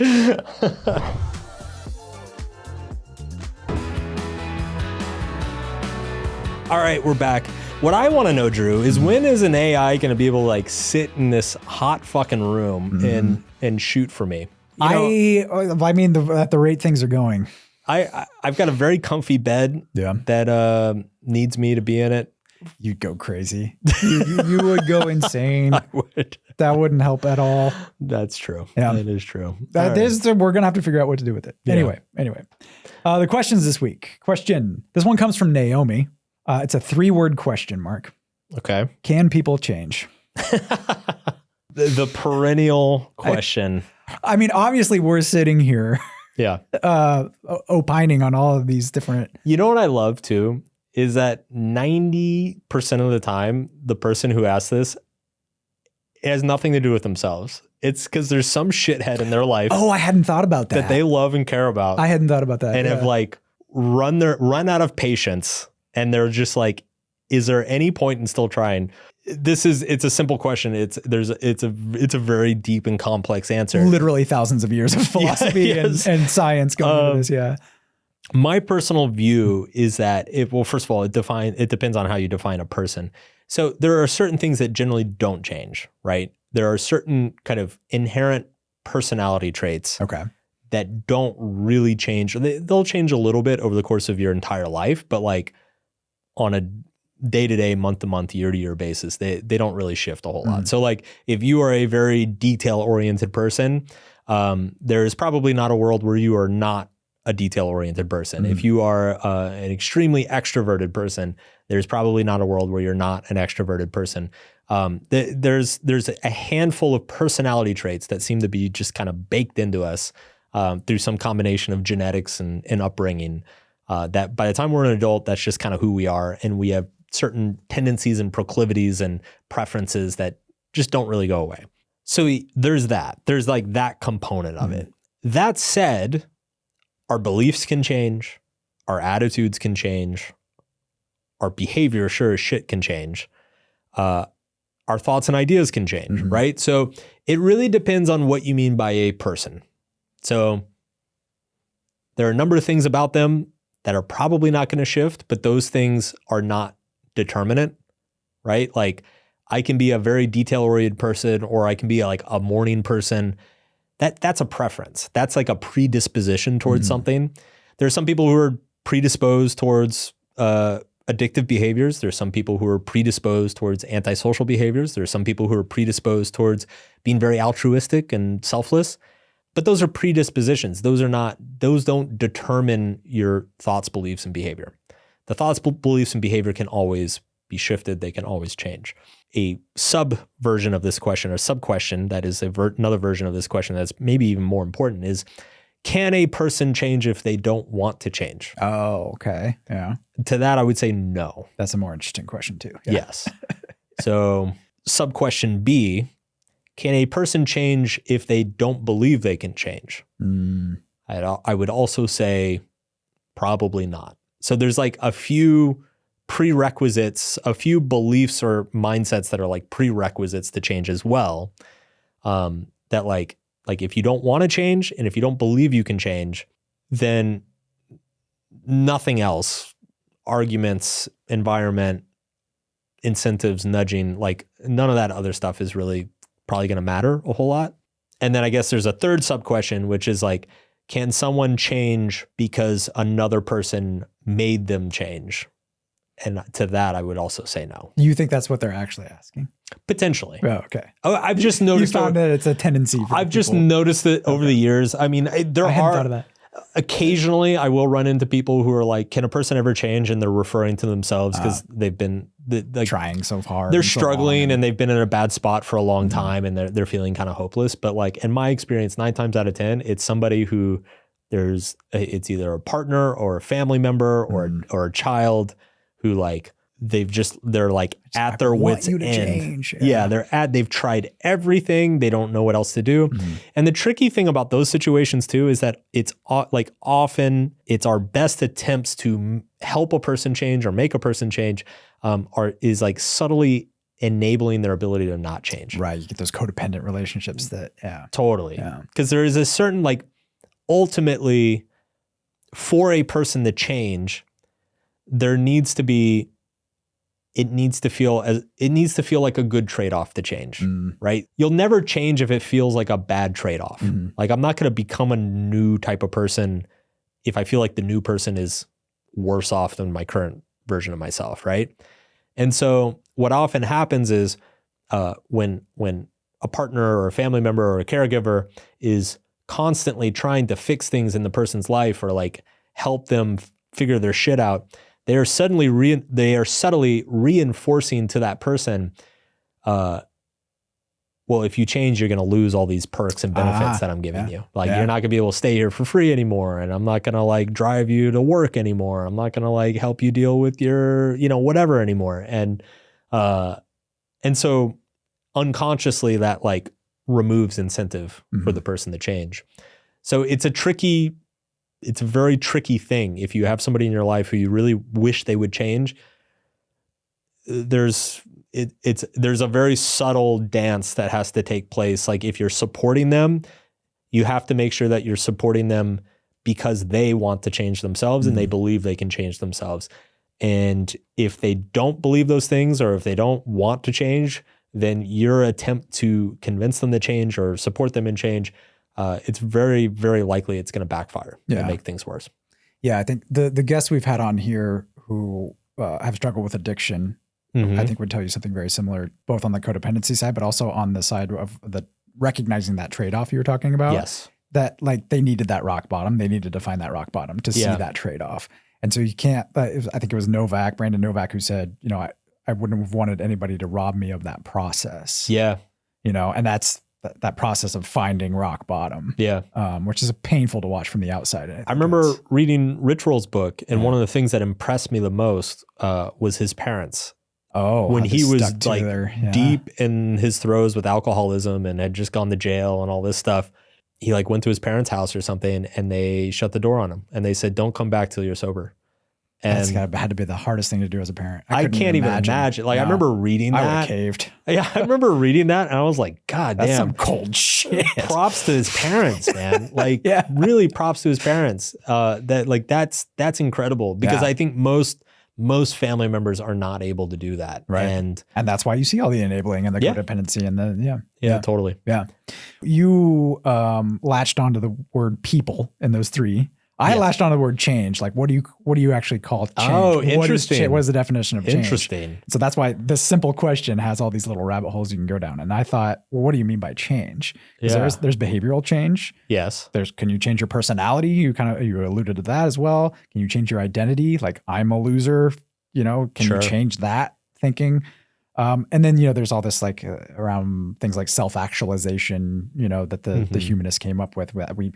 All right, we're back. What I want to know, Drew, is when is an AI going to be able to like sit in this hot fucking room and shoot for me? I mean, at the rate things are going, I've got a very comfy bed that needs me to be in it. You'd go crazy. You would go insane. I would. That wouldn't help at all. That's true. Yeah, that is true. We're going to have to figure out what to do with it. Yeah. Anyway, the questions this week. This one comes from Naomi. It's a 3-word question, Mark. Okay. Can people change? the perennial question. I mean, obviously we're sitting here opining on all of these different. You know what I love too? Is that 90% of the time, the person who asked this, it has nothing to do with themselves. It's because there's some shithead in their life. Oh, I hadn't thought about that. That they love and care about. I hadn't thought about that. And have like run out of patience. And they're just like is there any point in still trying? It's a simple question. It's a very deep and complex answer. Literally thousands of years of philosophy and science going into this. Yeah. My personal view is that first of all, it depends on how you define a person. So there are certain things that generally don't change, right? There are certain kind of inherent personality traits that don't really change. They'll change a little bit over the course of your entire life, but like on a day-to-day, month-to-month, year-to-year basis, they don't really shift a whole lot. So like if you are a very detail-oriented person, there is probably not a world where you are not a detail-oriented person. If you are an extremely extroverted person, there's probably not a world where you're not an extroverted person. There's a handful of personality traits that seem to be just kind of baked into us through some combination of genetics and upbringing, that by the time we're an adult, that's just kind of who we are. And we have certain tendencies and proclivities and preferences that just don't really go away. So there's that. There's like that component of it. That said, our beliefs can change, our attitudes can change, our behavior sure as shit can change, our thoughts and ideas can change, right? So it really depends on what you mean by a person. So there are a number of things about them that are probably not going to shift, but those things are not determinate, right? Like I can be a very detail-oriented person, or I can be like a morning person. That's a preference. That's like a predisposition towards something. There's some people who are predisposed towards addictive behaviors. There's some people who are predisposed towards antisocial behaviors. There's some people who are predisposed towards being very altruistic and selfless. But those are predispositions. Those don't determine your thoughts, beliefs, and behavior. The thoughts, beliefs, and behavior can always be shifted. They can always change. A sub-version of this question, or sub-question that is another version of this question that's maybe even more important is, can a person change if they don't want to change? Oh, okay. Yeah. To that, I would say no. That's a more interesting question too. Yeah. Yes. So sub-question B, can a person change if they don't believe they can change? I would also say probably not. So there's like a few prerequisites, a few beliefs or mindsets that are like prerequisites to change as well. That like if you don't want to change and if you don't believe you can change, then nothing else, arguments, environment, incentives, nudging, like none of that other stuff is really probably going to matter a whole lot. And then I guess there's a third sub question, which is like, can someone change because another person made them change? And to that, I would also say no. You think that's what they're actually asking? Potentially. Oh, okay. I've just noticed. You found that it's a tendency. I've just noticed that over the years. I mean, I hadn't thought of that. Occasionally I will run into people who are like, can a person ever change? And they're referring to themselves because they've been like, trying so hard. They're struggling and they've been in a bad spot for a long time and they're feeling kind of hopeless. But like in my experience, 9 times out of 10, it's somebody who it's either a partner or a family member or a child who like, they're like at their wits' end. Change. Yeah, they've tried everything. They don't know what else to do. And the tricky thing about those situations too is that it's like often it's our best attempts to help a person change or make a person change is like subtly enabling their ability to not change. Right. You get those codependent relationships Totally. Yeah. Because there is a certain like ultimately for a person to change, there needs to be it needs to feel like a good trade-off to change, right? You'll never change if it feels like a bad trade-off. Like I'm not going to become a new type of person if I feel like the new person is worse off than my current version of myself, right? And so what often happens is when a partner or a family member or a caregiver is constantly trying to fix things in the person's life or like help them figure their shit out, they are subtly reinforcing to that person, well, if you change, you're going to lose all these perks and benefits that I'm giving you. Like you're not going to be able to stay here for free anymore. And I'm not going to like drive you to work anymore. I'm not going to like help you deal with your, whatever anymore. And so unconsciously that like removes incentive for the person to change. So it's a very tricky thing. If you have somebody in your life who you really wish they would change, there's a very subtle dance that has to take place. Like if you're supporting them, you have to make sure that you're supporting them because they want to change themselves and they believe they can change themselves. And if they don't believe those things, or if they don't want to change, then your attempt to convince them to change or support them in change, it's very, very likely it's going to backfire and make things worse. Yeah, I think the guests we've had on here who have struggled with addiction, I think would tell you something very similar, both on the codependency side, but also on the side of the recognizing that trade-off you were talking about. Yes. That like they needed that rock bottom. They needed to find that rock bottom to see that trade-off. And so you can't, I think it was Brandon Novak, who said, you know, I wouldn't have wanted anybody to rob me of that process. Yeah. You know, and that's that process of finding rock bottom. Yeah. Which is painful to watch from the outside. I remember reading Rich Roll's book, and one of the things that impressed me the most was his parents. Oh, when he was like deep in his throes with alcoholism and had just gone to jail and all this stuff, he like went to his parents' house or something, and they shut the door on him and they said, "Don't come back till you're sober." And that's had to be the hardest thing to do as a parent. I can't even imagine. Like I remember reading that. I would have caved. Yeah, I remember reading that, and I was like, "God that's damn, some cold shit." Props to his parents, man. Like, really, props to his parents. That's incredible, because I think most family members are not able to do that, right? And that's why you see all the enabling and the codependency and the totally. Yeah, you latched onto the word people in those three. I latched on the word change. Like, what do you actually call change? Oh, interesting. What is the definition of change? Interesting. So that's why this simple question has all these little rabbit holes you can go down. And I thought, well, what do you mean by change? Because there's behavioral change. Yes. Can you change your personality? You alluded to that as well. Can you change your identity? Like, I'm a loser. You know, can you change that thinking? And then, you know, there's all this like around things like self-actualization, you know, that the humanists came up with. We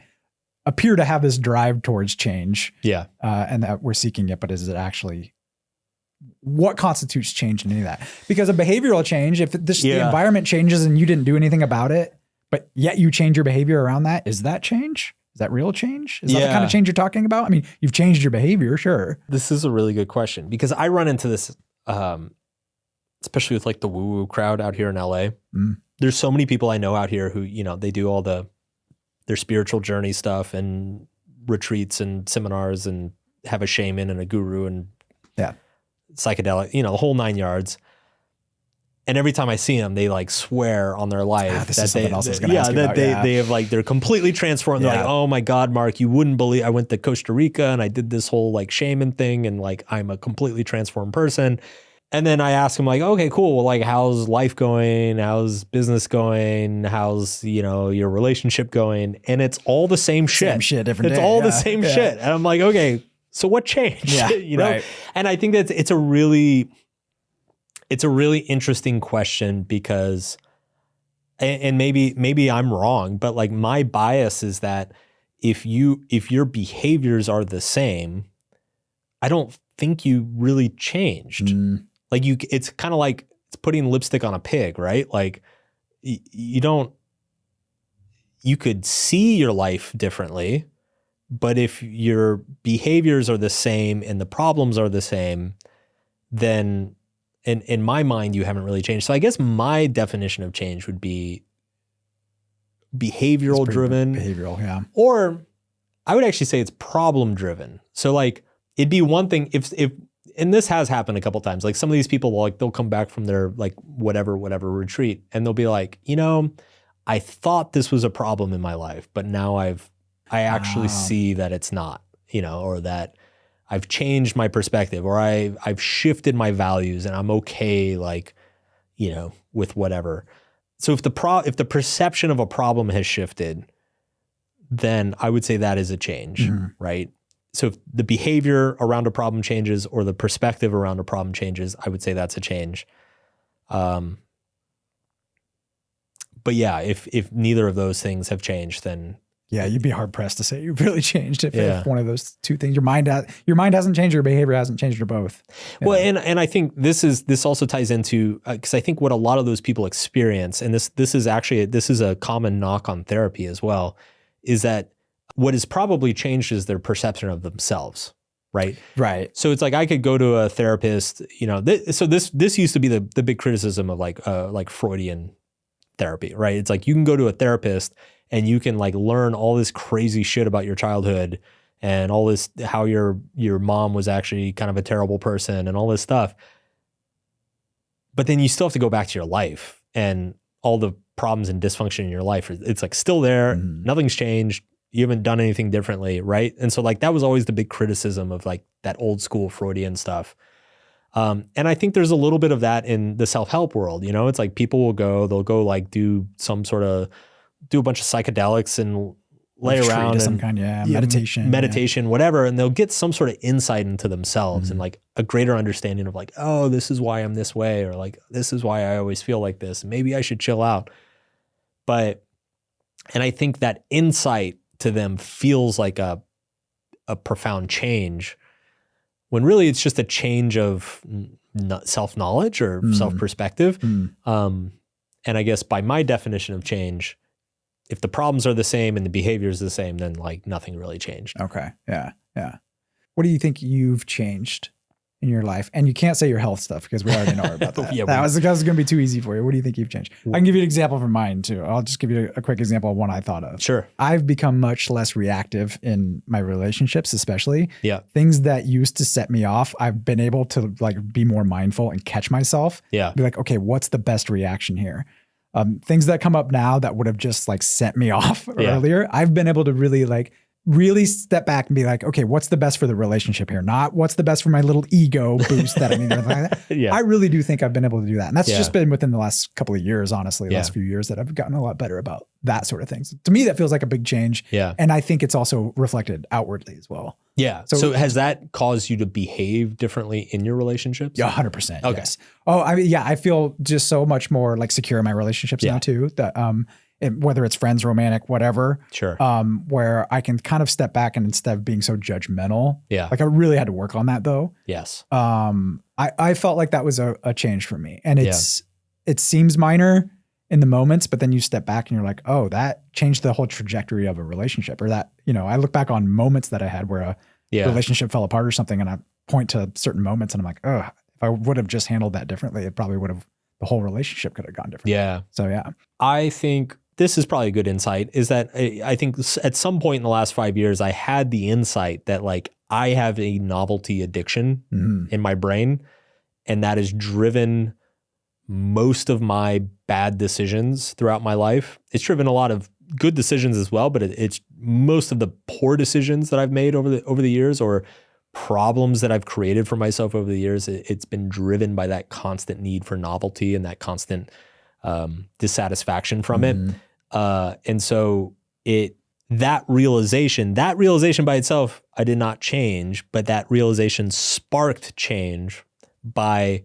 appear to have this drive towards change. Yeah. And that we're seeking it, but is it actually, what constitutes change in any of that? Because a behavioral change, if the environment changes and you didn't do anything about it, but yet you change your behavior around that, is that change? Is that real change? Is that the kind of change you're talking about? I mean, you've changed your behavior, sure. This is a really good question, because I run into this, especially with like the woo-woo crowd out here in LA. There's so many people I know out here who, you know, they do all their spiritual journey stuff and retreats and seminars and have a shaman and a guru and psychedelic, you know, the whole 9 yards. And every time I see them, they like swear on their life that they have like, they're completely transformed. They're like, "Oh my God, Mark, you wouldn't believe I went to Costa Rica and I did this whole like shaman thing. And like, I'm a completely transformed person." And then I ask them like, "Okay, cool. Well, like, how's life going? How's business going? How's, you know, your relationship going?" And it's all the same shit. Same shit, different day. It's all the same shit. And I'm like, okay, so what changed? Yeah, you know? Right. And I think that it's a really interesting question, because, and maybe I'm wrong, but like my bias is that if your behaviors are the same, I don't think you really changed. Like it's kind of like it's putting lipstick on a pig, right? Like you could see your life differently, but if your behaviors are the same and the problems are the same, then in my mind, you haven't really changed. So I guess my definition of change would be behavioral driven. Behavioral, yeah. Or I would actually say it's problem driven. So like it'd be one thing if and this has happened a couple of times. Like some of these people, like they'll come back from their like whatever retreat, and they'll be like, you know, I thought this was a problem in my life, but now I actually see that it's not, you know, or that I've changed my perspective, or I've shifted my values, and I'm okay, like, you know, with whatever. So if the perception of a problem has shifted, then I would say that is a change, right? So if the behavior around a problem changes or the perspective around a problem changes, I would say that's a change. But yeah, if neither of those things have changed, then yeah, you'd be hard pressed to say you've really changed if one of those two things, your mind hasn't changed, your behavior hasn't changed, or both. Well, and I think this also ties into, because I think what a lot of those people experience, and this is a common knock on therapy as well, is that what has probably changed is their perception of themselves. right? Right. So it's like I could go to a therapist, you know, this used to be the big criticism of like Freudian therapy, right? It's like you can go to a therapist and you can like learn all this crazy shit about your childhood and all this, how your mom was actually kind of a terrible person and all this stuff. But then you still have to go back to your life and all the problems and dysfunction in your life. It's like still there. Nothing's changed. You haven't done anything differently, right? And so like that was always the big criticism of like that old school Freudian stuff. And I think there's a little bit of that in the self-help world. You know, it's like people they'll go like do a bunch of psychedelics and lay around and some kind, meditation, whatever. And they'll get some sort of insight into themselves and like a greater understanding of like, oh, this is why I'm this way, or like, this is why I always feel like this. Maybe I should chill out. And I think that insight to them feels like a profound change when really it's just a change of self-knowledge or self-perspective. And I guess by my definition of change, if the problems are the same and the behavior is the same, then like nothing really changed. Okay. Yeah. Yeah. What do you think you've changed in your life? And you can't say your health stuff because we already know about that. That was going to be too easy for you. What do you think you've changed? I can give you an example from mine too. I'll just give you a quick example of one I thought of. Sure. I've become much less reactive in my relationships, especially. Yeah. Things that used to set me off, I've been able to like be more mindful and catch myself. Yeah. Be like, okay, what's the best reaction here? Things that come up now that would have just like set me off earlier, I've been able to really step back and be like, okay, what's the best for the relationship here? Not what's the best for my little ego boost that I need. Like that. I really do think I've been able to do that. And that's just been within the last couple of years, honestly, the last few years that I've gotten a lot better about that sort of things. To me, that feels like a big change. Yeah. And I think it's also reflected outwardly as well. Yeah. So has that caused you to behave differently in your relationships? Yeah, 100%. Okay. Yes. Oh, I mean, I feel just so much more like secure in my relationships now too, that whether it's friends, romantic, whatever. Sure. Where I can kind of step back and instead of being so judgmental. Yeah. Like I really had to work on that though. Yes. I felt like that was a change for me. And it seems minor in the moments, but then you step back and you're like, oh, that changed the whole trajectory of a relationship. Or that, you know, I look back on moments that I had where a relationship fell apart or something, and I point to certain moments and I'm like, oh, if I would have just handled that differently, it probably would have, the whole relationship could have gone different. Yeah. So yeah. I think this is probably a good insight, is that I think at some point in the last 5 years, I had the insight that like I have a novelty addiction in my brain, and that has driven most of my bad decisions throughout my life. It's driven a lot of good decisions as well, but it's most of the poor decisions that I've made over the years, or problems that I've created for myself over the years. It's been driven by that constant need for novelty and that constant dissatisfaction from it. And so that realization by itself, I did not change, but that realization sparked change by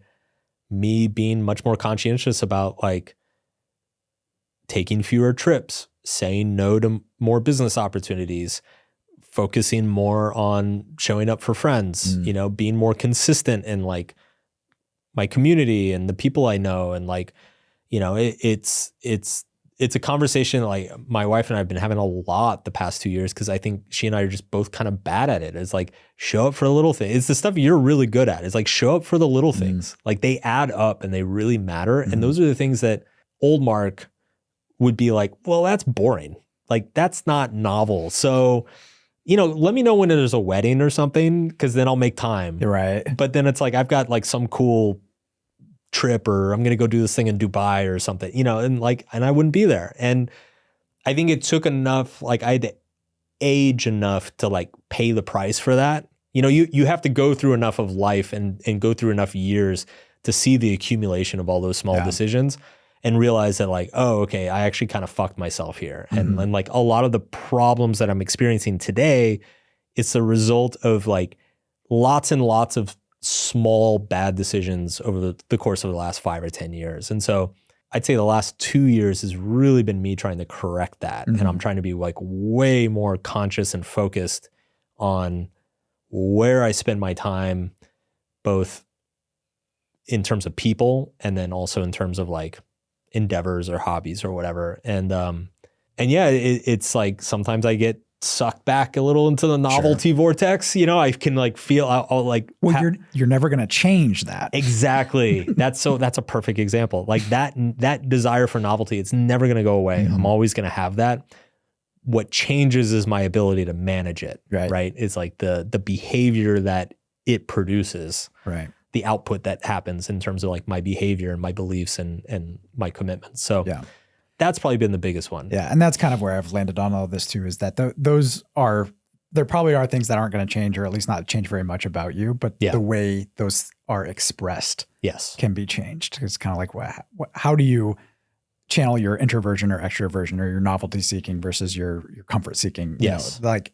me being much more conscientious about like taking fewer trips, saying no to more business opportunities, focusing more on showing up for friends, you know, being more consistent in like my community and the people I know. And like, you know, it's a conversation like my wife and I have been having a lot the past 2 years, because I think she and I are just both kind of bad at it. It's like, show up for the little thing. It's the stuff you're really good at. It's like, show up for the little things. Like they add up and they really matter. And those are the things that old Mark would be like, well, that's boring. Like that's not novel. So, you know, let me know when there's a wedding or something, because then I'll make time. Right. But then it's like, I've got like some cool trip, or I'm going to go do this thing in Dubai or something, you know, and I wouldn't be there. And I think it took enough, like I had to age enough to like pay the price for that. You know, you have to go through enough of life and go through enough years to see the accumulation of all those small decisions and realize that like, oh, okay, I actually kind of fucked myself here. And like a lot of the problems that I'm experiencing today, it's the result of like lots and lots of small bad decisions over the course of the last 5 or 10 years. And so I'd say the last 2 years has really been me trying to correct that. And I'm trying to be like way more conscious and focused on where I spend my time, both in terms of people and then also in terms of like endeavors or hobbies or whatever. And yeah, it's like sometimes I get sucked back a little into the novelty vortex. You know, I can like feel I'll like, well, you're never going to change that. Exactly. That's a perfect example. Like that desire for novelty, it's never going to go away. I'm always going to have that. What changes is my ability to manage it. Right. It's like the behavior that it produces. Right. The output that happens in terms of like my behavior and my beliefs and my commitments. So that's probably been the biggest one. Yeah. And that's kind of where I've landed on all this too, is that there probably are things that aren't going to change, or at least not change very much about you, but the way those are expressed can be changed. It's kind of like, how do you channel your introversion or extroversion, or your novelty seeking versus your comfort seeking? Yes. You know, like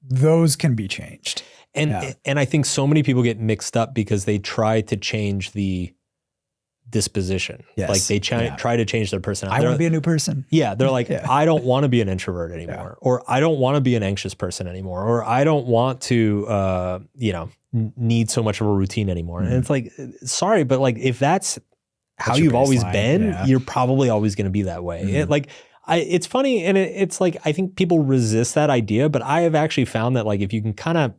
those can be changed. And I think so many people get mixed up because they try to change the disposition. Yes. Like they try to change their personality. I want to be a new person. Yeah. They're like, I don't want to be an introvert anymore, or I don't want to be an anxious person anymore, or I don't want to, need so much of a routine anymore. And it's like, sorry, but like, if that's how you've always been, you're probably always going to be that way. It's funny. And it's like, I think people resist that idea, but I have actually found that like, if you can kind of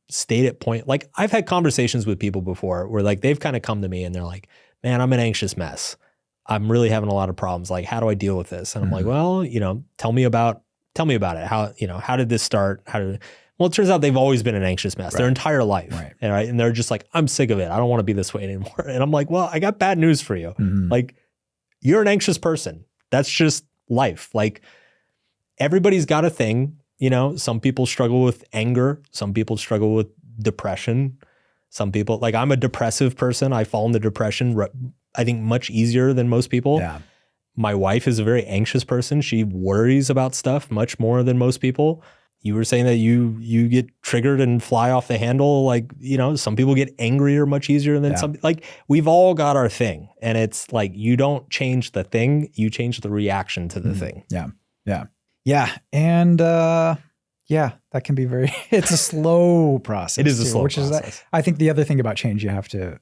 state it point, like I've had conversations with people before where like, they've kind of come to me and they're like, man, I'm an anxious mess. I'm really having a lot of problems. Like, how do I deal with this? And I'm like, well, tell me about it. How did this start? Well, it turns out they've always been an anxious mess their entire life. Right. And they're just like, I'm sick of it. I don't want to be this way anymore. And I'm like, well, I got bad news for you. Like, you're an anxious person. That's just life. Like, everybody's got a thing. Some people struggle with anger. Some people struggle with depression. Some people, like I'm a depressive person. I fall into depression, I think much easier than most people. Yeah. My wife is a very anxious person. She worries about stuff much more than most people. You were saying that you get triggered and fly off the handle. Like, some people get angrier much easier than some, like we've all got our thing. And it's like, you don't change the thing, you change the reaction to the thing. Yeah. Yeah. Yeah. And, that can be it's a slow process. It is a slow process. I think the other thing about change you have to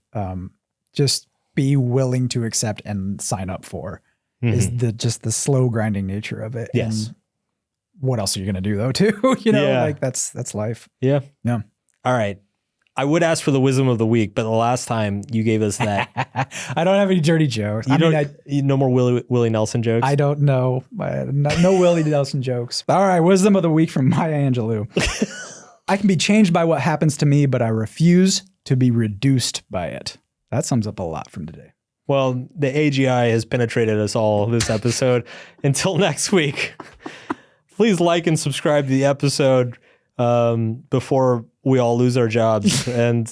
just be willing to accept and sign up for is the slow grinding nature of it. Yes. And what else are you going to do though too? Like that's life. Yeah. Yeah. All right. I would ask for the wisdom of the week, but the last time you gave us that. I don't have any dirty jokes. No more Willie Nelson jokes? I don't know. No Willie Nelson jokes. All right. Wisdom of the week from Maya Angelou. I can be changed by what happens to me, but I refuse to be reduced by it. That sums up a lot from today. Well, the AGI has penetrated us all this episode. Until next week, please like and subscribe to the episode before we all lose our jobs, and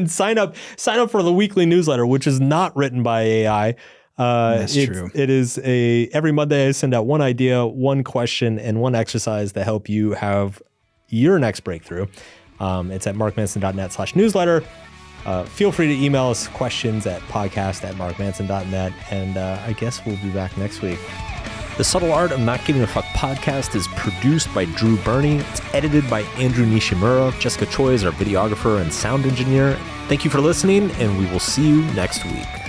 sign up for the weekly newsletter, which is not written by AI. That's true. It is every Monday I send out one idea, one question, and one exercise to help you have your next breakthrough. It's at markmanson.net/newsletter. Feel free to email us questions at podcast@markmanson.net. And I guess we'll be back next week. The Subtle Art of Not Giving a Fuck podcast is produced by Drew Burney. It's edited by Andrew Nishimura. Jessica Choi is our videographer and sound engineer. Thank you for listening, and we will see you next week.